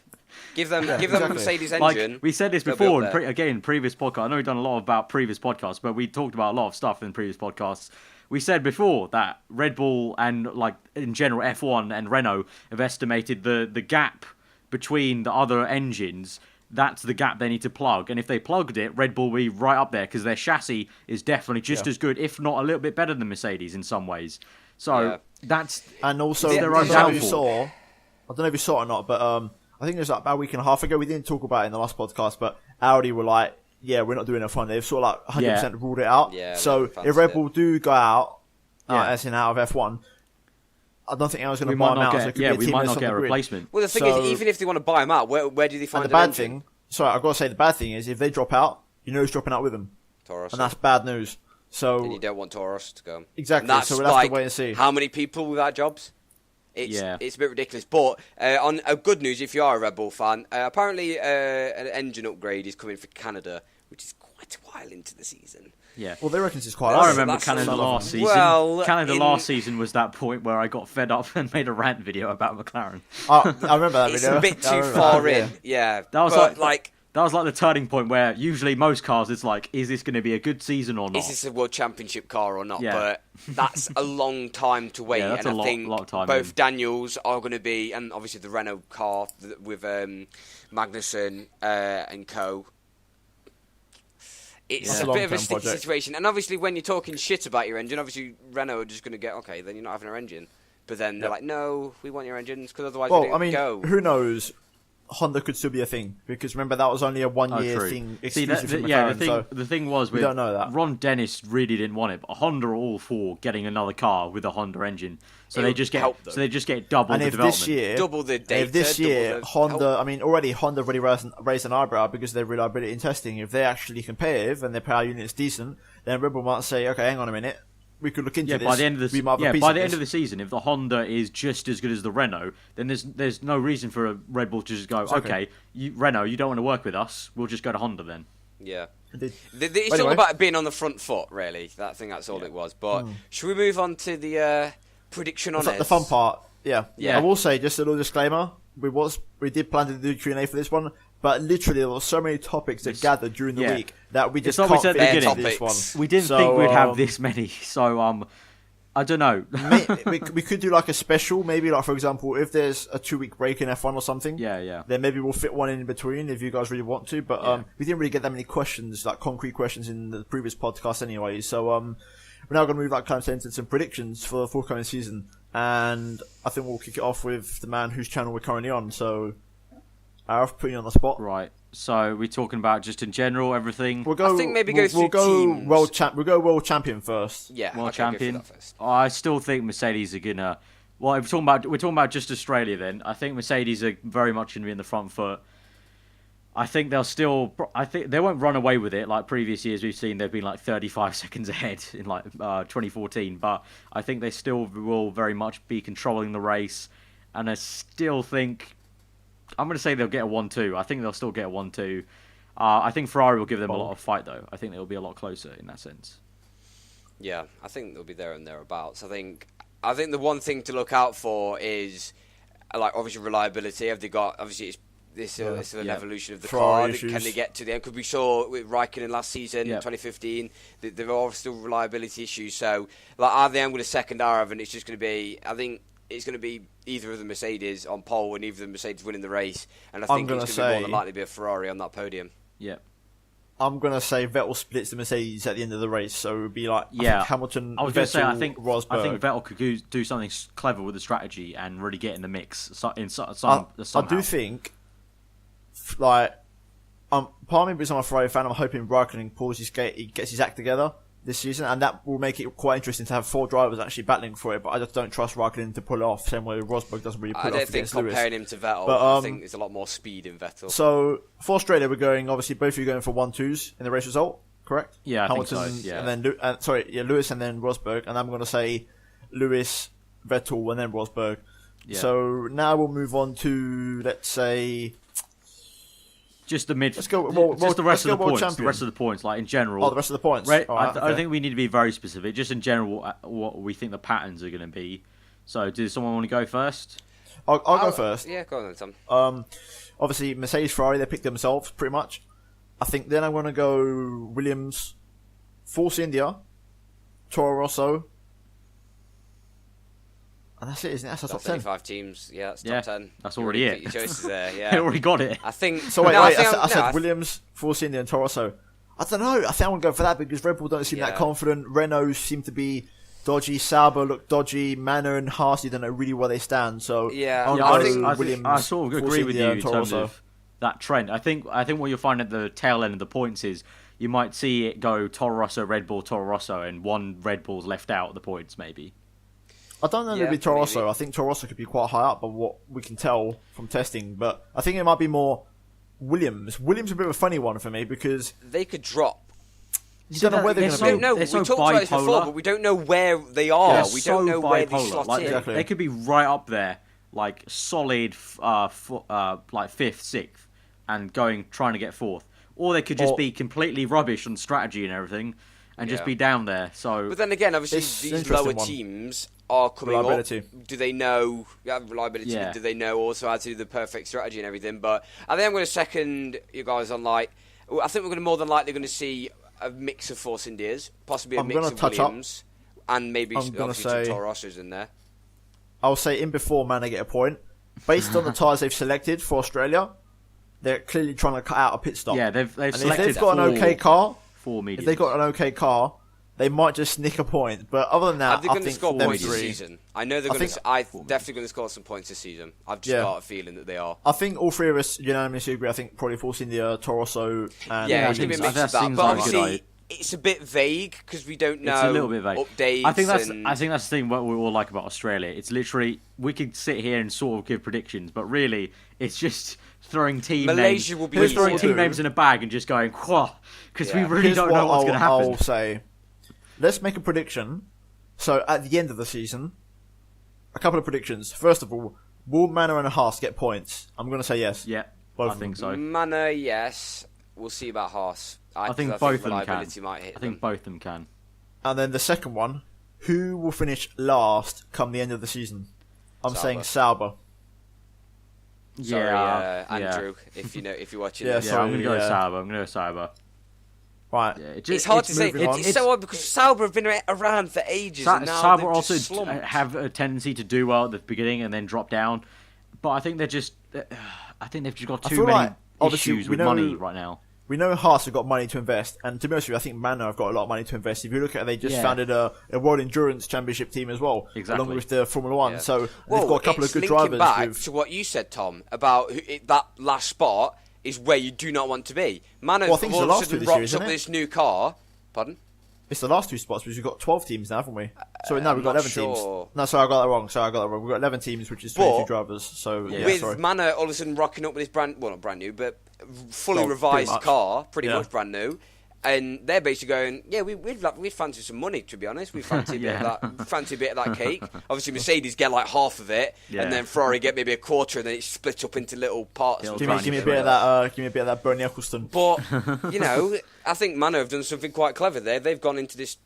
Speaker 2: Give them a Mercedes engine.
Speaker 1: Like, we said this before in previous podcast. I know we've done a lot about previous podcasts, but we talked about a lot of stuff in previous podcasts. We said before that Red Bull and, like, in general, F1 and Renault have estimated the gap between the other engines. That's the gap they need to plug. And if they plugged it, Red Bull will be right up there, because their chassis is definitely just as good, if not a little bit better than Mercedes in some ways. So that's...
Speaker 3: And also,
Speaker 1: their own
Speaker 3: I don't know if you saw it or not, but I think it was like about a week and a half ago, we didn't talk about it in the last podcast, but Audi were like, yeah, we're not doing F1. They've sort of like 100% ruled it out. Yeah, so if Red Bull do go out, as in out of F1, I don't think anyone's going to buy them out.
Speaker 1: We might not get a replacement.
Speaker 2: Well, the thing is, even if they want to buy them out, where do they find
Speaker 3: the bad thing? Sorry, I've got to say the bad thing is if they drop out, you know who's dropping out with them.
Speaker 2: Taurus.
Speaker 3: And that's bad news. So
Speaker 2: and you don't want Taurus to go.
Speaker 3: Exactly. So we'll have to wait and see.
Speaker 2: How many people without jobs? It's a bit ridiculous. But on good news, if you are a Red Bull fan, apparently an engine upgrade is coming for Canada, which is quite a while into the season.
Speaker 1: Yeah.
Speaker 3: Well, they reckon it's quite.
Speaker 1: I remember Canada last season. Well, Canada last season was that point where I got fed up and made a rant video about McLaren.
Speaker 3: I remember that
Speaker 2: it's
Speaker 3: video.
Speaker 2: It's a bit too far in. Yeah.
Speaker 1: That was that was like the turning point where usually most cars, it's like, is this going to be a good season or not?
Speaker 2: Is this a World Championship car or not? Yeah. But that's a long time to wait.
Speaker 1: Yeah, that's
Speaker 2: and
Speaker 1: I
Speaker 2: think
Speaker 1: lot of time
Speaker 2: both Daniels are going to be, and obviously the Renault car with Magnussen and co. It's a bit of a sticky situation. And obviously when you're talking shit about your engine, obviously Renault are just going to get, okay, then you're not having our engine. But then they're like, no, we want your engines, because otherwise we don't go.
Speaker 3: Who knows? Honda could still be a thing, because remember that was only a 1 year thing exclusive to McLaren.
Speaker 1: The thing was with
Speaker 3: don't know that.
Speaker 1: Ron Dennis really didn't want it, but Honda are all for getting another car with a Honda engine, so they just get double the development.
Speaker 2: Double the data.
Speaker 3: If this year Honda, I mean, already Honda really raised an eyebrow because of their reliability in testing. If they're actually competitive and their power unit's decent, then Red Bull might say, okay, hang on a minute. We could look into this.
Speaker 1: By the end of the season, if the Honda is just as good as the Renault, then there's no reason for a Red Bull to just go, okay, Renault, you don't want to work with us, we'll just go to Honda then.
Speaker 2: Yeah. It's all about being on the front foot, really. That's all it was. But should we move on to the prediction on it?
Speaker 3: The fun part, yeah. I will say, just a little disclaimer, we did plan to do Q&A for this one, but literally there were so many topics that gathered during the week that we just can't fit into this one.
Speaker 1: We didn't think we'd have this many, so I don't know.
Speaker 3: we could do like a special, maybe like, for example, if there's a 2 week break in F1 or something.
Speaker 1: Yeah.
Speaker 3: Then maybe we'll fit one in between if you guys really want to. But we didn't really get that many questions, like concrete questions, in the previous podcast anyway. So we're now going to move that kind of into some predictions for the forthcoming season, and I think we'll kick it off with the man whose channel we're currently on. So I've put you on the spot.
Speaker 1: Right. So we're talking about just in general everything.
Speaker 2: I think maybe go through teams.
Speaker 3: We'll go world champion first.
Speaker 2: Yeah,
Speaker 1: world champion. Go first. I still think Mercedes are gonna. Well, if we're talking about just Australia, then I think Mercedes are very much gonna be in the front foot. I think they'll still. I think they won't run away with it like previous years. We've seen they've been like 35 seconds ahead in like 2014. But I think they still will very much be controlling the race, and I still think I'm going to say they'll get a 1-2. I think they'll still get a 1-2. I think Ferrari will give them a lot of fight though. I think they'll be a lot closer in that sense.
Speaker 2: Yeah, I think they'll be there and thereabouts. I think the one thing to look out for is like obviously reliability. Have they got obviously it's an evolution of the car. Can they get to the end? Because we saw with Raikkonen last season in 2015, there are still reliability issues. So, like, are they with a second aarava, and it's just going to be? I think it's going to be either of the Mercedes on pole and either of the Mercedes winning the race. And I think it's going to be more than likely to be a Ferrari on that podium.
Speaker 1: Yeah.
Speaker 3: I'm going to say Vettel splits the Mercedes at the end of the race, so it would be like I think Hamilton,
Speaker 1: I was going to say, I think
Speaker 3: Rosberg.
Speaker 1: I think Vettel could do something clever with the strategy and really get in the mix.
Speaker 3: I do think, like, part of me because I'm a Ferrari fan, I'm hoping Raikkonen he gets his act together this season, and that will make it quite interesting to have 4 drivers actually battling for it. But I just don't trust Raikkonen to pull it off, same way Rosberg doesn't really pull it off.
Speaker 2: I don't think comparing him to Vettel, I think there's a lot more speed in Vettel.
Speaker 3: So for Australia, we're going obviously both of you going for 1-2s in the race result, correct?
Speaker 1: Yeah,
Speaker 3: Hamilton,
Speaker 1: I think so. Yeah,
Speaker 3: and then Lewis and then Rosberg, and I'm going to say Lewis, Vettel, and then Rosberg. Yeah. So now we'll move on to, let's say,
Speaker 1: just the mid.
Speaker 3: Let's go.
Speaker 1: Just the rest of the points. The rest of the points, like in general.
Speaker 3: Oh, the rest of the points.
Speaker 1: Right. I think we need to be very specific. Just in general, what we think the patterns are going to be. So, does someone want to go first?
Speaker 3: I'll go first.
Speaker 2: Yeah, go on then, Tom.
Speaker 3: Obviously, Mercedes, Ferrari, they picked themselves pretty much. I think then I'm going to go Williams, Force India, Toro Rosso. And that's it, isn't it? That's the top 10.
Speaker 2: 35 teams, yeah, that's top 10.
Speaker 1: That's already it.
Speaker 2: Your choices there, yeah.
Speaker 1: They already got it.
Speaker 2: I think.
Speaker 3: So wait, I said Williams, Force India, and Toro Rosso. I don't know. I think I'm going to go for that because Red Bull don't seem that confident. Renault seem to be dodgy. Sauber look dodgy. Manor and Haas, you don't know really where they stand. So
Speaker 1: I sort of agree with you in terms of that trend. I think what you'll find at the tail end of the points is you might see it go Toro Rosso, Red Bull, Toro Rosso, and one Red Bull's left out of the points maybe.
Speaker 3: I don't know if it'll be Toro Rosso. I think Toro Rosso could be quite high up by what we can tell from testing, but I think it might be more Williams. Williams is a bit of a funny one for me because
Speaker 2: they could drop.
Speaker 3: You don't know where they're going to be.
Speaker 2: No, we talked about this before, but we don't know where they are. We don't know where they slot in.
Speaker 1: They could be right up there, like solid, like 5th, 6th, and trying to get 4th. Or they could just be completely rubbish on strategy and everything, and just be down there. So,
Speaker 2: but then again, obviously these lower teams are coming up. Do they know reliability? Yeah. Do they know also how to do the perfect strategy and everything? But I think I'm going to second you guys on I think we're going to more than likely going to see a mix of Force Indias, possibly a mix of Williams, and maybe obviously some Toro Rossos in there.
Speaker 3: I'll say in before Manor get a point. Based on the tyres they've selected for Australia, they're clearly trying to cut out a pit stop.
Speaker 1: Yeah, they've selected
Speaker 3: if they've got an okay car,
Speaker 1: 4 mediums.
Speaker 3: If they've got an okay car, they might just nick a point. But other than that,
Speaker 2: I think score points this season. I know they're going to. I'm definitely going to score some points this season. I've just got a feeling that they are.
Speaker 3: I think all 3 of us unanimously agree. I think probably Force India, Toro Rosso, and
Speaker 2: it's going to be a mix of that. But obviously, it's a bit vague because we don't know.
Speaker 1: It's a little bit vague.
Speaker 2: Updates.
Speaker 1: I think that's the thing. What we all like about Australia. It's literally we could sit here and sort of give predictions, but really, it's just throwing team
Speaker 2: Malaysia
Speaker 1: names.
Speaker 2: Will be
Speaker 1: throwing team names in a bag and just going, because we really don't know what's going to happen.
Speaker 3: I'll say. Let's make a prediction. So, at the end of the season, a couple of predictions. First of all, will Manor and Haas get points? I'm going to say yes.
Speaker 1: Yeah, I think so.
Speaker 2: Manor, yes. We'll see about Haas.
Speaker 1: I think both of them can.
Speaker 2: I
Speaker 1: think both of them can.
Speaker 3: And then the second one, who will finish last come the end of the season? I'm saying Sauber.
Speaker 2: Sorry, Andrew, if you're watching this.
Speaker 1: I'm going to go Sauber.
Speaker 3: Right.
Speaker 1: Yeah,
Speaker 2: it's hard to say. It's so odd because Sauber have been around for ages. And now
Speaker 1: Sauber also have a tendency to do well at the beginning and then drop down. But I think they've just got too many issues with money right now.
Speaker 3: We know Haas have got money to invest, and to be honest with you, I think Manor have got a lot of money to invest. If you look at it, they just founded a World Endurance Championship team as well, along with the Formula 1. Yeah. So they've got a couple of good drivers.
Speaker 2: Back to what you said, Tom, about that last spot is where you do not want to be. Manor
Speaker 3: I think it's the last 2 this year, isn't it?
Speaker 2: This new car. Pardon?
Speaker 3: It's the last 2 spots because we've got 12 teams now, haven't we? Sorry, no, we've got
Speaker 2: I'm
Speaker 3: 11
Speaker 2: not
Speaker 3: teams.
Speaker 2: sure.
Speaker 3: No, sorry, I got that wrong. We've got 11 teams, which is 22 drivers. So,
Speaker 2: with
Speaker 3: sorry.
Speaker 2: Manor all of a sudden rocking up with his not brand new, but fully
Speaker 3: Pretty
Speaker 2: revised
Speaker 3: much.
Speaker 2: car, pretty much brand new. And they're basically going, yeah, we'd fancy some money, to be honest. We fancy a bit of that cake. Obviously, Mercedes get like half of it, and then Ferrari get maybe a quarter, and then it's split up into little parts.
Speaker 3: Give me a bit of that Bernie Eccleston.
Speaker 2: But I think Manor have done something quite clever there. They've gone into this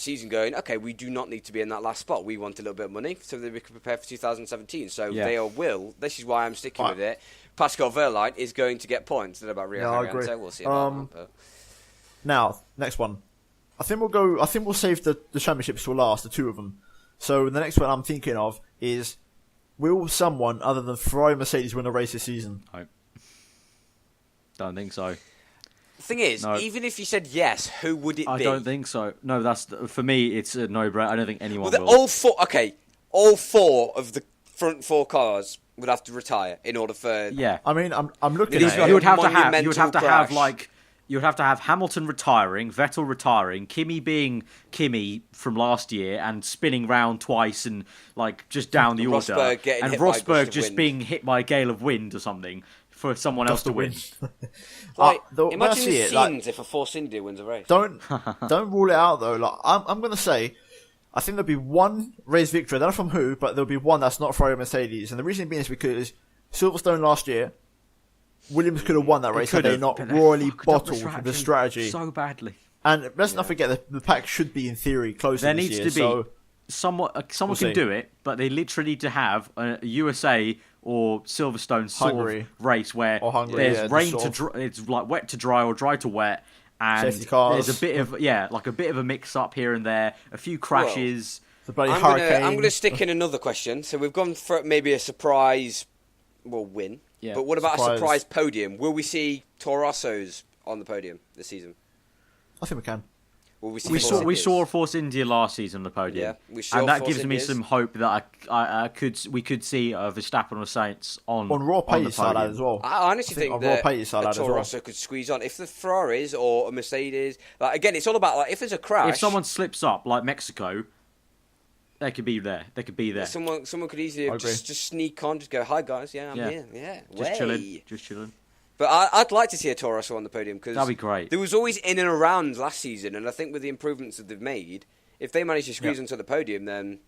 Speaker 2: season going, okay, we do not need to be in that last spot. We want a little bit of money so that we can prepare for 2017. So they will. This is why I'm sticking with it. Pascal Wehrlein is going to get points. I don't know about Rio Haryanto. We'll see about that. But.
Speaker 3: Now, next one. I think we'll save the championships till last, the 2 of them. So the next one I'm thinking of is, will someone other than Ferrari and Mercedes win a race this season?
Speaker 1: No. Don't think so.
Speaker 2: The thing is, even if you said yes, who would it be?
Speaker 1: I don't think so. No, for me, it's a no-brainer. I don't think anyone will.
Speaker 2: All 4 of the front 4 cars would have to retire in order for.
Speaker 1: Yeah.
Speaker 3: I mean, I'm looking at
Speaker 1: You
Speaker 3: it.
Speaker 1: would have to have Hamilton retiring, Vettel retiring, Kimi being Kimi from last year and spinning round twice and like just down the order, and Rosberg just being hit by a gale of wind or something for someone else to win.
Speaker 2: Imagine the scenes if a Force India wins a race.
Speaker 3: Don't rule it out though. Like I'm gonna say, I think there'll be one race victory. I don't know from who, but there'll be one that's not Ferrari or Mercedes. And the reason being is because Silverstone last year, Williams could have won that race had they not royally bottled the strategy
Speaker 1: so badly.
Speaker 3: And let's not forget the pack should be in theory closer
Speaker 1: there
Speaker 3: this
Speaker 1: needs
Speaker 3: year.
Speaker 1: To be someone can do it, but they literally need to have a USA or Silverstone sort of race where there's rain it's like wet to dry or dry to wet, and there's a bit of a mix up here and there, a few crashes.
Speaker 3: I'm going
Speaker 2: to stick in another question. So we've gone for maybe a surprise, win. Yeah. But what about a surprise podium? Will we see Toro Rossos on the podium this season?
Speaker 3: I think we can.
Speaker 2: Will we
Speaker 1: saw Force India last season on the podium, and that gives me some hope that we could see Verstappen or Sainz on
Speaker 3: raw pace side as well.
Speaker 2: I honestly think that Toro Rosso could squeeze on if the Ferraris or a Mercedes. Like again, it's all about if there's a crash.
Speaker 1: If someone slips up like Mexico, they could be there.
Speaker 2: Someone could easily just sneak on, just go, "Hi guys, I'm here,
Speaker 1: just chilling."
Speaker 2: But I'd like to see a Toro Rosso on the podium because
Speaker 1: that'd be great.
Speaker 2: There was always in and around last season, and I think with the improvements that they've made, if they manage to squeeze onto the podium, then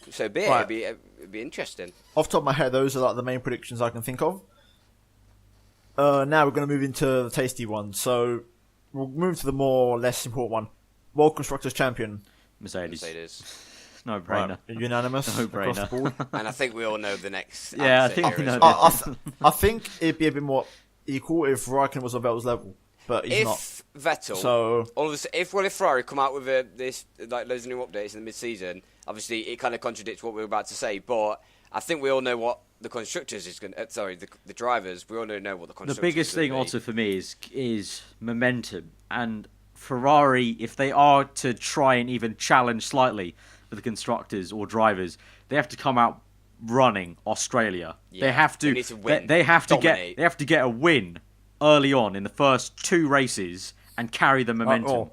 Speaker 2: so be it. Right. It'd be interesting.
Speaker 3: Off the top of my head, those are like the main predictions I can think of. Now we're going to move into the tasty one. So we'll move to the more or less important one. World Constructors Champion.
Speaker 1: Mercedes. No brainer.
Speaker 3: Right. Unanimous.
Speaker 1: No brainer.
Speaker 3: Across the board.
Speaker 2: And I think we all know the next.
Speaker 1: I think we know.
Speaker 3: I think it'd be a bit more equal if Raikkonen was on Vettel's level, but he's not.
Speaker 2: If Vettel, all of a sudden, if Ferrari come out with this loads of new updates in the mid-season, obviously it kind of contradicts what we were about to say. But I think we all know what the constructors is going. The drivers. We all know what the constructors.
Speaker 1: The biggest thing also for me is momentum, and Ferrari, if they are to try and even challenge slightly for the constructors or drivers, they have to come out running Australia. They have to. They have to get a win early on in the first 2 races and carry the momentum.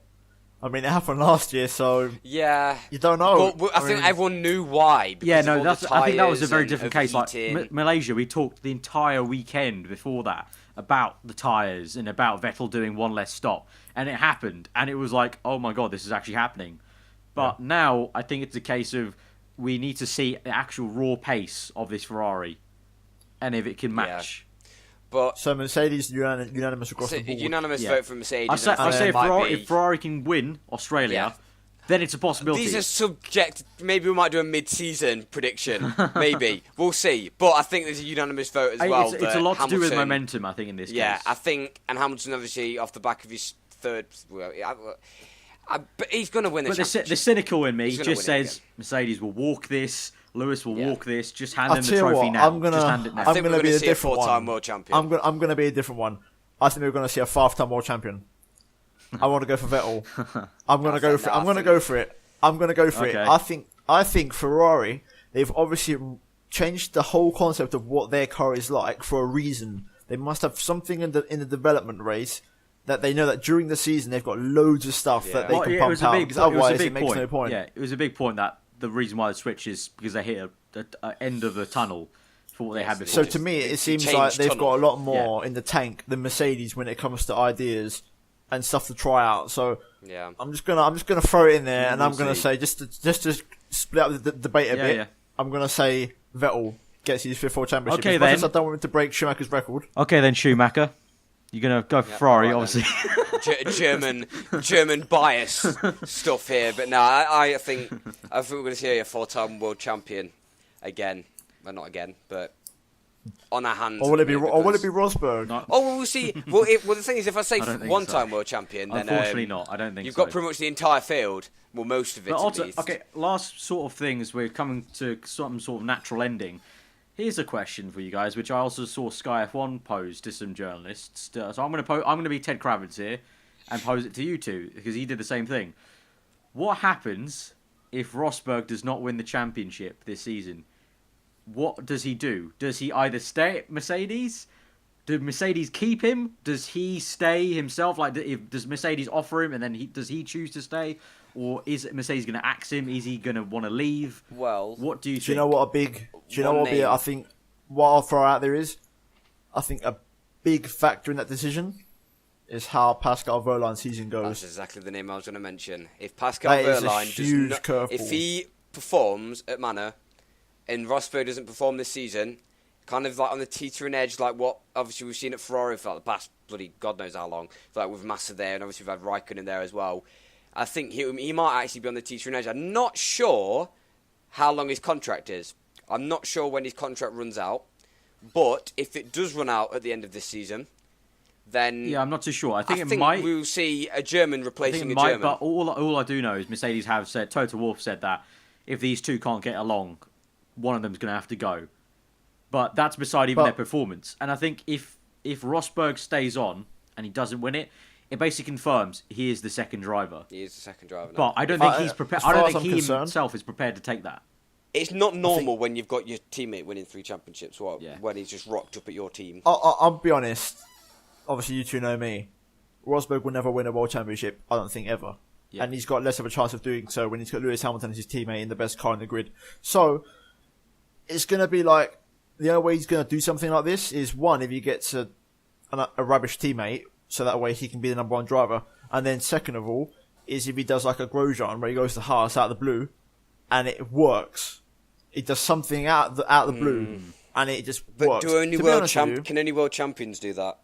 Speaker 3: I mean, it happened last year, so
Speaker 2: you
Speaker 3: don't know.
Speaker 2: But I think everyone knew why.
Speaker 1: I think that was a very different case. Like Malaysia, we talked the entire weekend before that about the tyres and about Vettel doing one less stop, and it happened, and it was like, oh my god, this is actually happening. But now I think it's a case of we need to see the actual raw pace of this Ferrari, and if it can match.
Speaker 2: But
Speaker 3: so Mercedes unanimous across the board.
Speaker 2: Unanimous vote for Mercedes.
Speaker 1: I say if Ferrari can win Australia, then it's a possibility.
Speaker 2: These are subject. Maybe we might do a mid-season prediction. Maybe we'll see. But I think there's a unanimous vote as well.
Speaker 1: It's a lot to do with momentum, I think, in this case.
Speaker 2: Yeah, I think, and Hamilton obviously off the back of his third. But he's going to win the championship.
Speaker 1: The cynical in me just says Mercedes will walk this, Lewis will walk this. Just hand him the trophy now. Just hand it now.
Speaker 2: I think we're going to see a 4-time world champion.
Speaker 3: I'm going to be a different one. I think we're going to see a 5-time world champion. I want to go for Vettel. I'm going to go for it. I think Ferrari, they've obviously changed the whole concept of what their car is like for a reason. They must have something in the development race that they know that during the season they've got loads of stuff that they can pump out. Because otherwise, it makes no point.
Speaker 1: Yeah, it was a big point that the reason why they switch is because they hit a end of the tunnel for what they had before.
Speaker 3: So to me, it seems like they've got a lot more in the tank than Mercedes when it comes to ideas and stuff to try out. So I'm just gonna throw it in there, and I'm gonna say just to split up the debate a bit. I'm gonna say Vettel gets his 5th World Championship.
Speaker 1: Okay,
Speaker 3: as much as I don't want him to break Schumacher's record.
Speaker 1: Okay, then Schumacher, you're gonna go for Ferrari, obviously.
Speaker 2: German bias stuff here, but no, I think we're gonna see a 4-time world champion again. Well, not again, but on our hands.
Speaker 3: Or will it be Rosberg?
Speaker 1: No.
Speaker 2: Oh, we'll see. Well, the thing is, if I say one-time world champion, then
Speaker 1: unfortunately not. I don't think
Speaker 2: you've got pretty much the entire field. Well, most of it.
Speaker 1: But also, okay, last sort of thing as we're coming to some sort of natural ending. Here's a question for you guys, which I also saw Sky F1 pose to some journalists. So I'm going to be Ted Kravitz here and pose it to you two because he did the same thing. What happens if Rosberg does not win the championship this season? What does he do? Does he either stay at Mercedes? Do Mercedes keep him? Does he stay himself? Like, does Mercedes offer him and then does he choose to stay? Or is Mercedes going to axe him? Is he going to want to leave?
Speaker 2: Well,
Speaker 1: what do you think?
Speaker 3: Do you know what I think what I'll throw out there is, I think a big factor in that decision is how Pascal Wehrlein's season goes.
Speaker 2: That's exactly the name I was going to mention. If Pascal Wehrlein if he performs at Manor and Rosberg doesn't perform this season, kind of like on the teetering edge, like what obviously we've seen at Ferrari for like the past bloody God knows how long, like with Massa there, and obviously we've had Raikkonen there as well. I think he might actually be on the teetering edge. I'm not sure how long his contract is. I'm not sure when his contract runs out. But if it does run out at the end of this season, then
Speaker 1: I'm not too sure. I think
Speaker 2: we'll see a German replacing a German.
Speaker 1: But all I do know is Mercedes have said, Toto Wolff said that if these two can't get along, one of them's going to have to go. But that's beside even their performance. And I think if Rosberg stays on and he doesn't win it, it basically confirms he is the second driver.
Speaker 2: He is the second driver now.
Speaker 1: But I don't think he's prepared. I don't think he himself is prepared to take that.
Speaker 2: It's not normal when you've got your teammate winning 3 championships. When he's just rocked up at your team.
Speaker 3: I'll be honest. Obviously, you two know me. Rosberg will never win a world championship. I don't think ever. Yeah. And he's got less of a chance of doing so when he's got Lewis Hamilton as his teammate in the best car in the grid. So it's going to be like the only way he's going to do something like this is one, if he gets a rubbish teammate. So that way he can be the number 1 driver. And then second of all, is if he does like a Grosjean where he goes to Haas out of the blue and it works. He does something out of the blue and it just works.
Speaker 2: But can only world champions do that?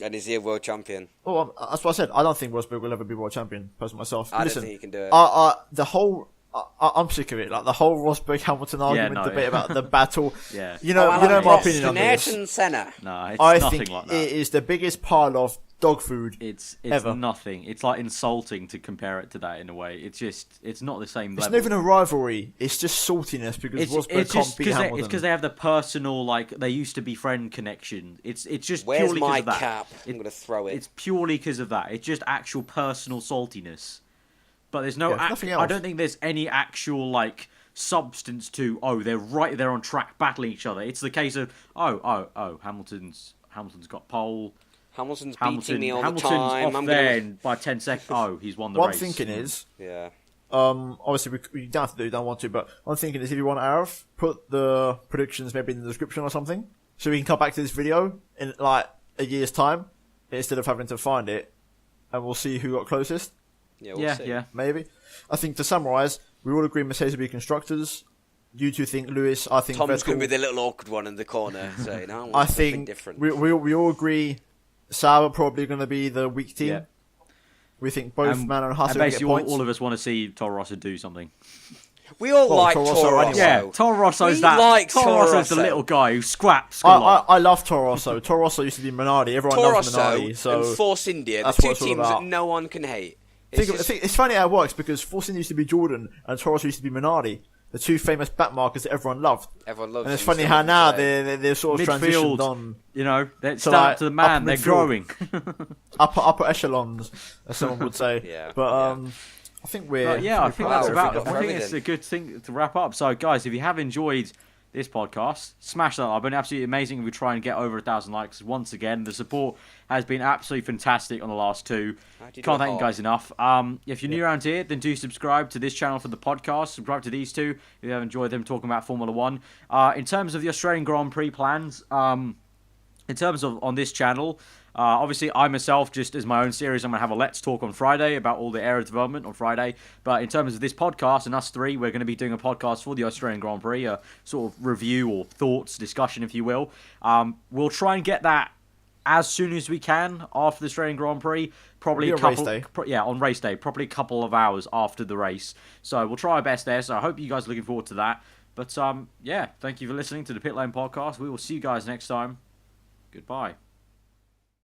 Speaker 2: And is he a world champion?
Speaker 3: Well, that's what I said. I don't think Rosberg will ever be world champion, personally myself.
Speaker 2: I don't think he can do it.
Speaker 3: I'm sick of it. Like the whole Rosberg Hamilton argument debate about the battle.
Speaker 1: Yeah.
Speaker 3: You know my opinion on this.
Speaker 2: Senna.
Speaker 1: No, it's
Speaker 3: I
Speaker 1: nothing
Speaker 3: think
Speaker 1: like that.
Speaker 3: It is the biggest pile of dog food.
Speaker 1: It's
Speaker 3: ever.
Speaker 1: Nothing. It's like insulting to compare it to that in a way. It's not the same level.
Speaker 3: It's not even a rivalry. It's just saltiness because Rosberg can't beat Hamilton.
Speaker 1: It's because they have the personal, like they used to be friend connection. It's just
Speaker 2: Where's
Speaker 1: purely because of that.
Speaker 2: Cap? I'm gonna throw it.
Speaker 1: It's purely because of that. It's just actual personal saltiness. But there's no.
Speaker 3: Nothing else.
Speaker 1: I don't think there's any actual like substance to. Oh, they're right there on track battling each other. It's the case of Hamilton's got pole.
Speaker 2: Hamilton's beating me all the time.
Speaker 1: Hamilton's off there by 10 seconds. Oh, he's won the race.
Speaker 3: What I'm thinking is,
Speaker 1: obviously
Speaker 3: we don't have to do, don't want to, but what I'm thinking is if you want Arif, put the predictions maybe in the description or something, so we can come back to this video in like a year's time instead of having to find it, and we'll see who got closest.
Speaker 2: Yeah, we'll see.
Speaker 1: Yeah.
Speaker 3: Maybe. I think to summarise, we all agree Mercedes will be constructors. You two think Lewis. I think
Speaker 2: Tom's
Speaker 3: Vettel.
Speaker 2: going to be the little awkward one in the corner. So
Speaker 3: I think
Speaker 2: different.
Speaker 3: We all agree. Sauber probably going to be the weak team.
Speaker 1: Yeah.
Speaker 3: We think both Man and Haas
Speaker 1: and
Speaker 3: will get
Speaker 1: basically
Speaker 3: points.
Speaker 1: all of us want to see Toro Rosso do something.
Speaker 2: We all like
Speaker 3: Toro
Speaker 2: Toro
Speaker 3: Rosso
Speaker 2: Rosso.
Speaker 3: anyway.
Speaker 1: Yeah, Toro Rosso's
Speaker 2: Toro
Speaker 1: Rosso's the little guy who scraps.
Speaker 3: I love Toro Rosso. Toro Rosso used to be Minardi. Everyone
Speaker 2: Toro
Speaker 3: loves
Speaker 2: Rosso
Speaker 3: Minardi. So
Speaker 2: and Force India, the
Speaker 3: that's
Speaker 2: two
Speaker 3: what it's all
Speaker 2: teams
Speaker 3: about.
Speaker 2: that no one can hate.
Speaker 3: It's funny how it works because Force India used to be Jordan and Toro Rosso used to be Minardi. The two famous back markers that everyone loved.
Speaker 2: Everyone loves.
Speaker 3: And it's funny how now they're sort of transitioned on.
Speaker 1: You know, they're stand to the man. They're growing.
Speaker 3: upper echelons, as someone would say.
Speaker 2: Yeah.
Speaker 3: But I think we're.
Speaker 1: I think that's about. I think
Speaker 2: everything.
Speaker 1: it's a good thing to wrap up. So, guys, if you have enjoyed this podcast, smash that like button. Absolutely amazing if we try and get over 1,000 likes once again. The support has been absolutely fantastic on the last two. Can't thank you guys enough. If you're new around here, then do subscribe to this channel for the podcast. Subscribe to these two if you have enjoyed them talking about Formula 1. In terms of the Australian Grand Prix plans, in terms of on this channel, obviously I myself, just as my own series, I'm going to have a Let's Talk on Friday about all the aero development on Friday. But in terms of this podcast and us three, we're going to be doing a podcast for the Australian Grand Prix, a sort of review or thoughts, discussion, if you will. We'll try and get that as soon as we can after the Australian Grand Prix. Probably a couple, on race day, probably a couple of hours after the race. So we'll try our best there. So I hope you guys are looking forward to that. But yeah, thank you for listening to the Pitlane podcast. We will see you guys next time. Goodbye.